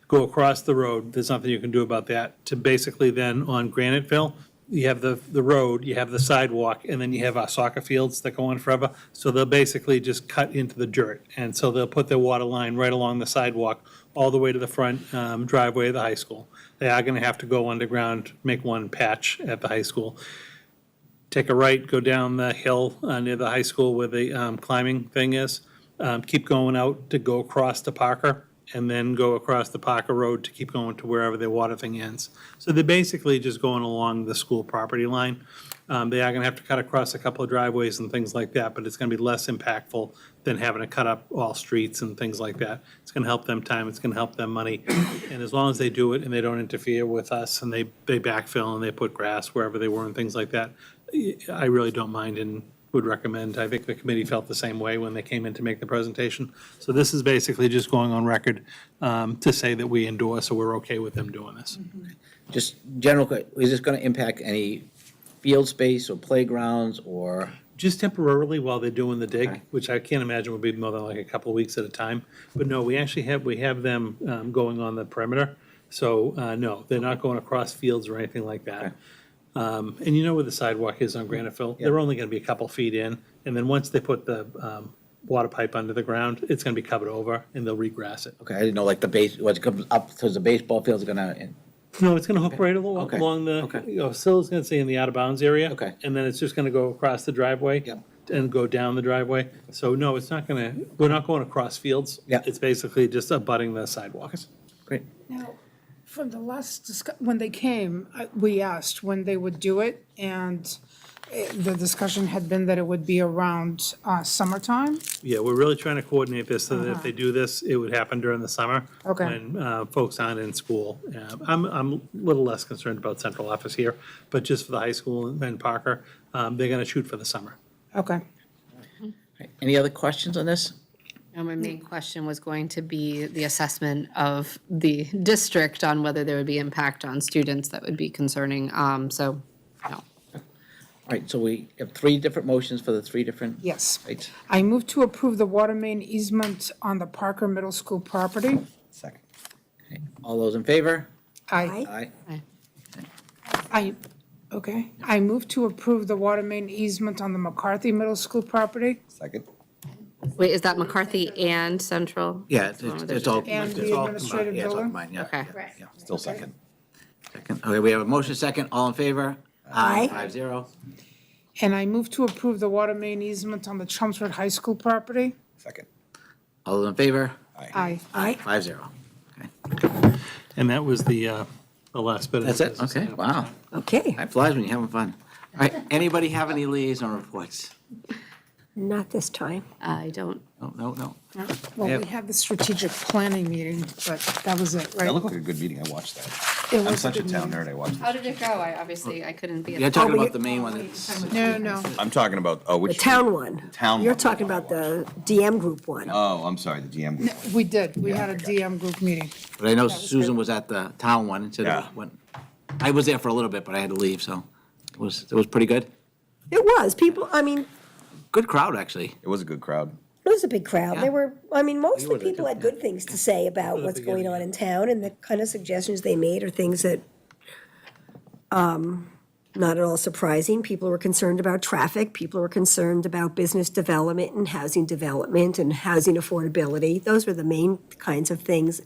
go across the road, there's nothing you can do about that, to basically then on Graniteville, you have the road, you have the sidewalk, and then you have our soccer fields that go on forever. So they'll basically just cut into the dirt. And so they'll put their water line right along the sidewalk, all the way to the front driveway of the high school. They are gonna have to go underground, make one patch at the high school. Take a right, go down the hill near the high school where the climbing thing is. Keep going out to go across to Parker, and then go across the Parker Road to keep going to wherever their water thing ends. So they're basically just going along the school property line. They are gonna have to cut across a couple of driveways and things like that, but it's gonna be less impactful than having to cut up all streets and things like that. It's gonna help them time, it's gonna help them money. And as long as they do it and they don't interfere with us and they backfill and they put grass wherever they were and things like that, I really don't mind and would recommend. I think the committee felt the same way when they came in to make the presentation. So this is basically just going on record to say that we endorse or we're okay with them doing this. Just general, is this going to impact any field space or playgrounds or? Just temporarily while they're doing the dig, Okay. which I can't imagine would be more than like a couple of weeks at a time. But no, we actually have them going on the perimeter. So no, they're not going across fields or anything like that. And you know where the sidewalk is on Graniteville? They're only gonna be a couple feet in, and then once they put the water pipe under the ground, it's gonna be covered over, and they'll regrass it. Okay, I didn't know like the base, what comes up towards the baseball field's gonna, No, it's gonna hook right Okay. along the, Okay. you know, still is gonna stay in the out of bounds area. Okay. And then it's just gonna go across the driveway. Yep. And go down the driveway. So no, it's not gonna, we're not going across fields. Yep. It's basically just abutting the sidewalks. great. Now, from the last when they came, we asked when they would do it, and the discussion had been that it would be around summertime. Yeah, we're really trying to coordinate this so that if they do this, it would happen during the summer. Okay. When folks aren't in school. I'm a little less concerned about central office here, but just for the high school and Parker, they're gonna shoot for the summer. Okay. Any other questions on this? My main question was going to be the assessment of the district on whether there would be impact on students that would be concerning, so, no. All right, so we have three different motions for the three different Yes. sites. I move to approve the water main easement on the Parker Middle School property. Second. Okay, all those in favor? Aye. Aye. Okay. I move to approve the water main easement on the McCarthy Middle School property. Second. Wait, is that McCarthy and Central? Yeah, Oh, it's there's all. And it's the all administrative combined. Yeah, it's all building? combined, yeah, Okay. yeah, yeah. Still second. Second, okay, we have a motion second, all in favor? Aye. 5-0. And I move to approve the water main easement on the Chelmsford High School property. Second. All those in favor? Aye. Aye. 5-0. And that was the last bit of That's it, business. okay, wow. Okay, Time flies when you're having fun. All right, anybody have any liaison reports? not this time. I don't, No. Well, Yeah. we had the strategic planning meeting, but that was it, right? That looked like a good meeting. I watched that. It I'm was a such a good town meeting. nerd. I watched how this. did it go? I couldn't be. You're talking about the main one that's, No. I'm talking about, The which? town one. Town You're one. talking about the DM group one. Oh, I'm sorry, the GM. We did. We had a DM group meeting. but I know Susan was at the town one instead Yeah. of, I was there for a little bit, but I had to leave, so it was pretty good. It was, people, I mean, Good crowd, actually. It was a good crowd. it was a big crowd. Yeah. They were, I mean, most You of the were there, people too, had good things to say about what's going on in town, and the kind of suggestions they made are things that, not at all surprising. People were concerned about traffic, people were concerned about business development and housing development and housing affordability. Those were the main kinds of things.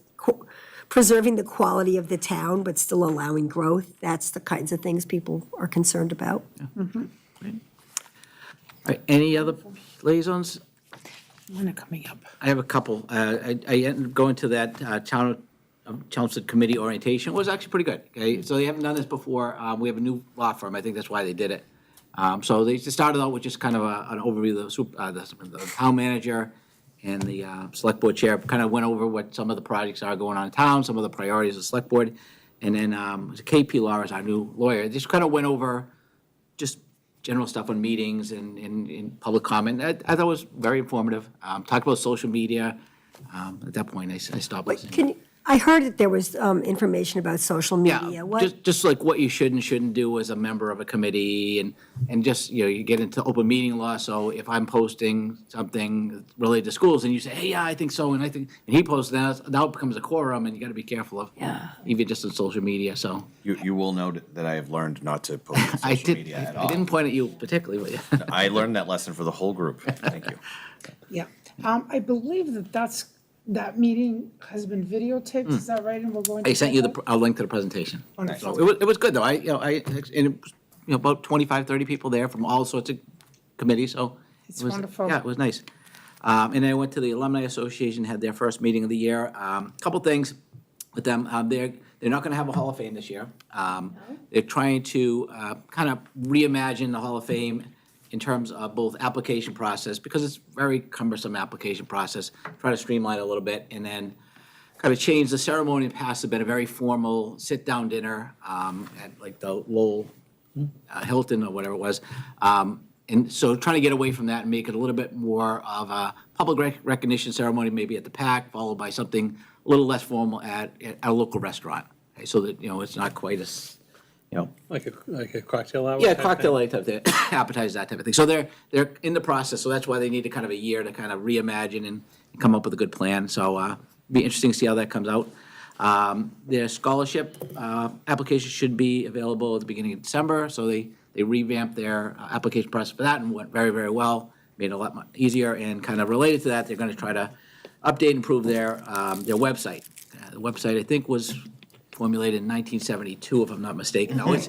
Preserving the quality of the town, but still allowing growth, that's the kinds of things people are concerned about. All right, any other liaisons? When are coming up? I have a couple. I ended up going to that Chelmsford Committee orientation. It was actually pretty good, okay? So they haven't done this before. We have a new law firm. I think that's why they did it. So they just started out with just kind of an overview of the town manager and the select board chair kind of went over what some of the projects are going on in town, some of the priorities of the select board. And then KP Law is our new lawyer. Just kind of went over just general stuff on meetings and public comment. I thought it was very informative. Talked about social media. At that point, I stopped listening. I heard that there was information about social media. Yeah, What? just like what you should and shouldn't do as a member of a committee, and just, you get into open meeting law, so if I'm posting something related to schools, and you say, hey, yeah, I think so, and he posts that, now it becomes a quorum, and you gotta be careful of, even just on social media, so. You will note that I have learned not to post on I social did, media at I all. didn't point at you particularly, but I learned that lesson for the whole group. Thank you. Yeah. I believe that meeting has been videotaped, is that right? And we're going to. I sent you a link to the presentation. Wonderful. So it was good, though. And it was, about 25, 30 people there from all sorts of committees, so. It's it was- wonderful. Yeah, it was nice. And then I went to the Alumni Association, had their first meeting of the year. Couple things with them. They're not gonna have a Hall of Fame this year. They're trying to kind of reimagine the Hall of Fame in terms of both application process, because it's very cumbersome application process, try to streamline it a little bit, and then kind of change the ceremony. In the past have been a very formal sit-down dinner at like the Lowell Hilton or whatever it was. And so trying to get away from that and make it a little bit more of a public recognition ceremony, maybe at the PAC, followed by something a little less formal at a local restaurant. Okay, so that, it's not quite as, Like a cocktail hour? yeah, type cocktail thing? type thing, appetizer, that type of thing. So they're in the process, so that's why they need kind of a year to kind of reimagine and come up with a good plan. So be interesting to see how that comes out. Their scholarship application should be available at the beginning of December, so they revamped their application process for that and went very, very well, made it a lot easier, and kind of related to that, they're gonna try to update and improve their website. The website, I think, was formulated in 1972, if I'm not mistaken. No, it's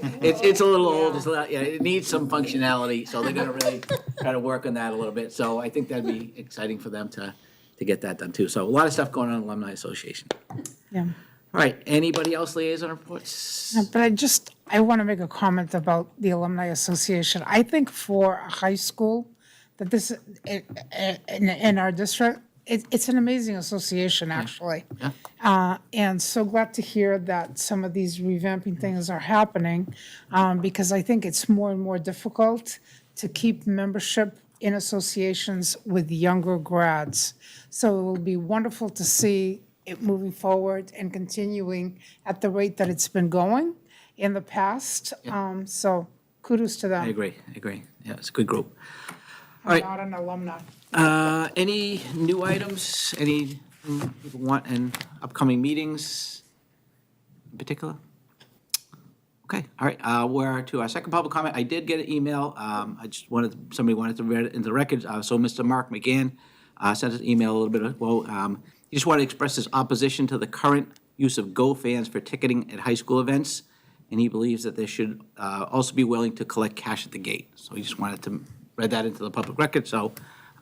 a little old, it needs some functionality, so they're gonna really try to work on that a little bit. So I think that'd be exciting for them to get that done too. So a lot of stuff going on in Alumni Association. Yeah. All right, anybody else liaison reports? But I want to make a comment about the Alumni Association. I think for a high school, that this, in our district, it's an amazing association, actually. And so glad to hear that some of these revamping things are happening, because I think it's more and more difficult to keep membership in associations with younger grads. So it will be wonderful to see it moving forward and continuing at the rate that it's been going in the past. So kudos to them. I agree. Yeah, it's a good group. All I'm right. not an alumna. Any new items, any people want in upcoming meetings in particular? Okay, all right, we're to our second public comment. I did get an email, somebody wanted to read it into the record, so Mr. Mark McGann sent us an email a little bit ago. He just wanted to express his opposition to the current use of GoFans for ticketing at high school events, and he believes that they should also be willing to collect cash at the gate. So he just wanted to read that into the public record, so.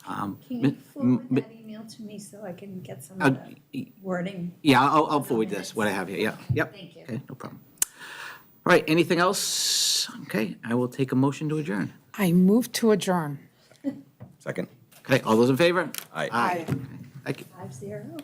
Can you forward that email to me so I can get some of the wording? Yeah, I'll forward this, what I have here, yep. Thank you. Okay, no problem. All right, anything else? Okay, I will take a motion to adjourn. I move to adjourn. Second. Okay, all those in favor? Aye. Aye. Thank you. 5-0.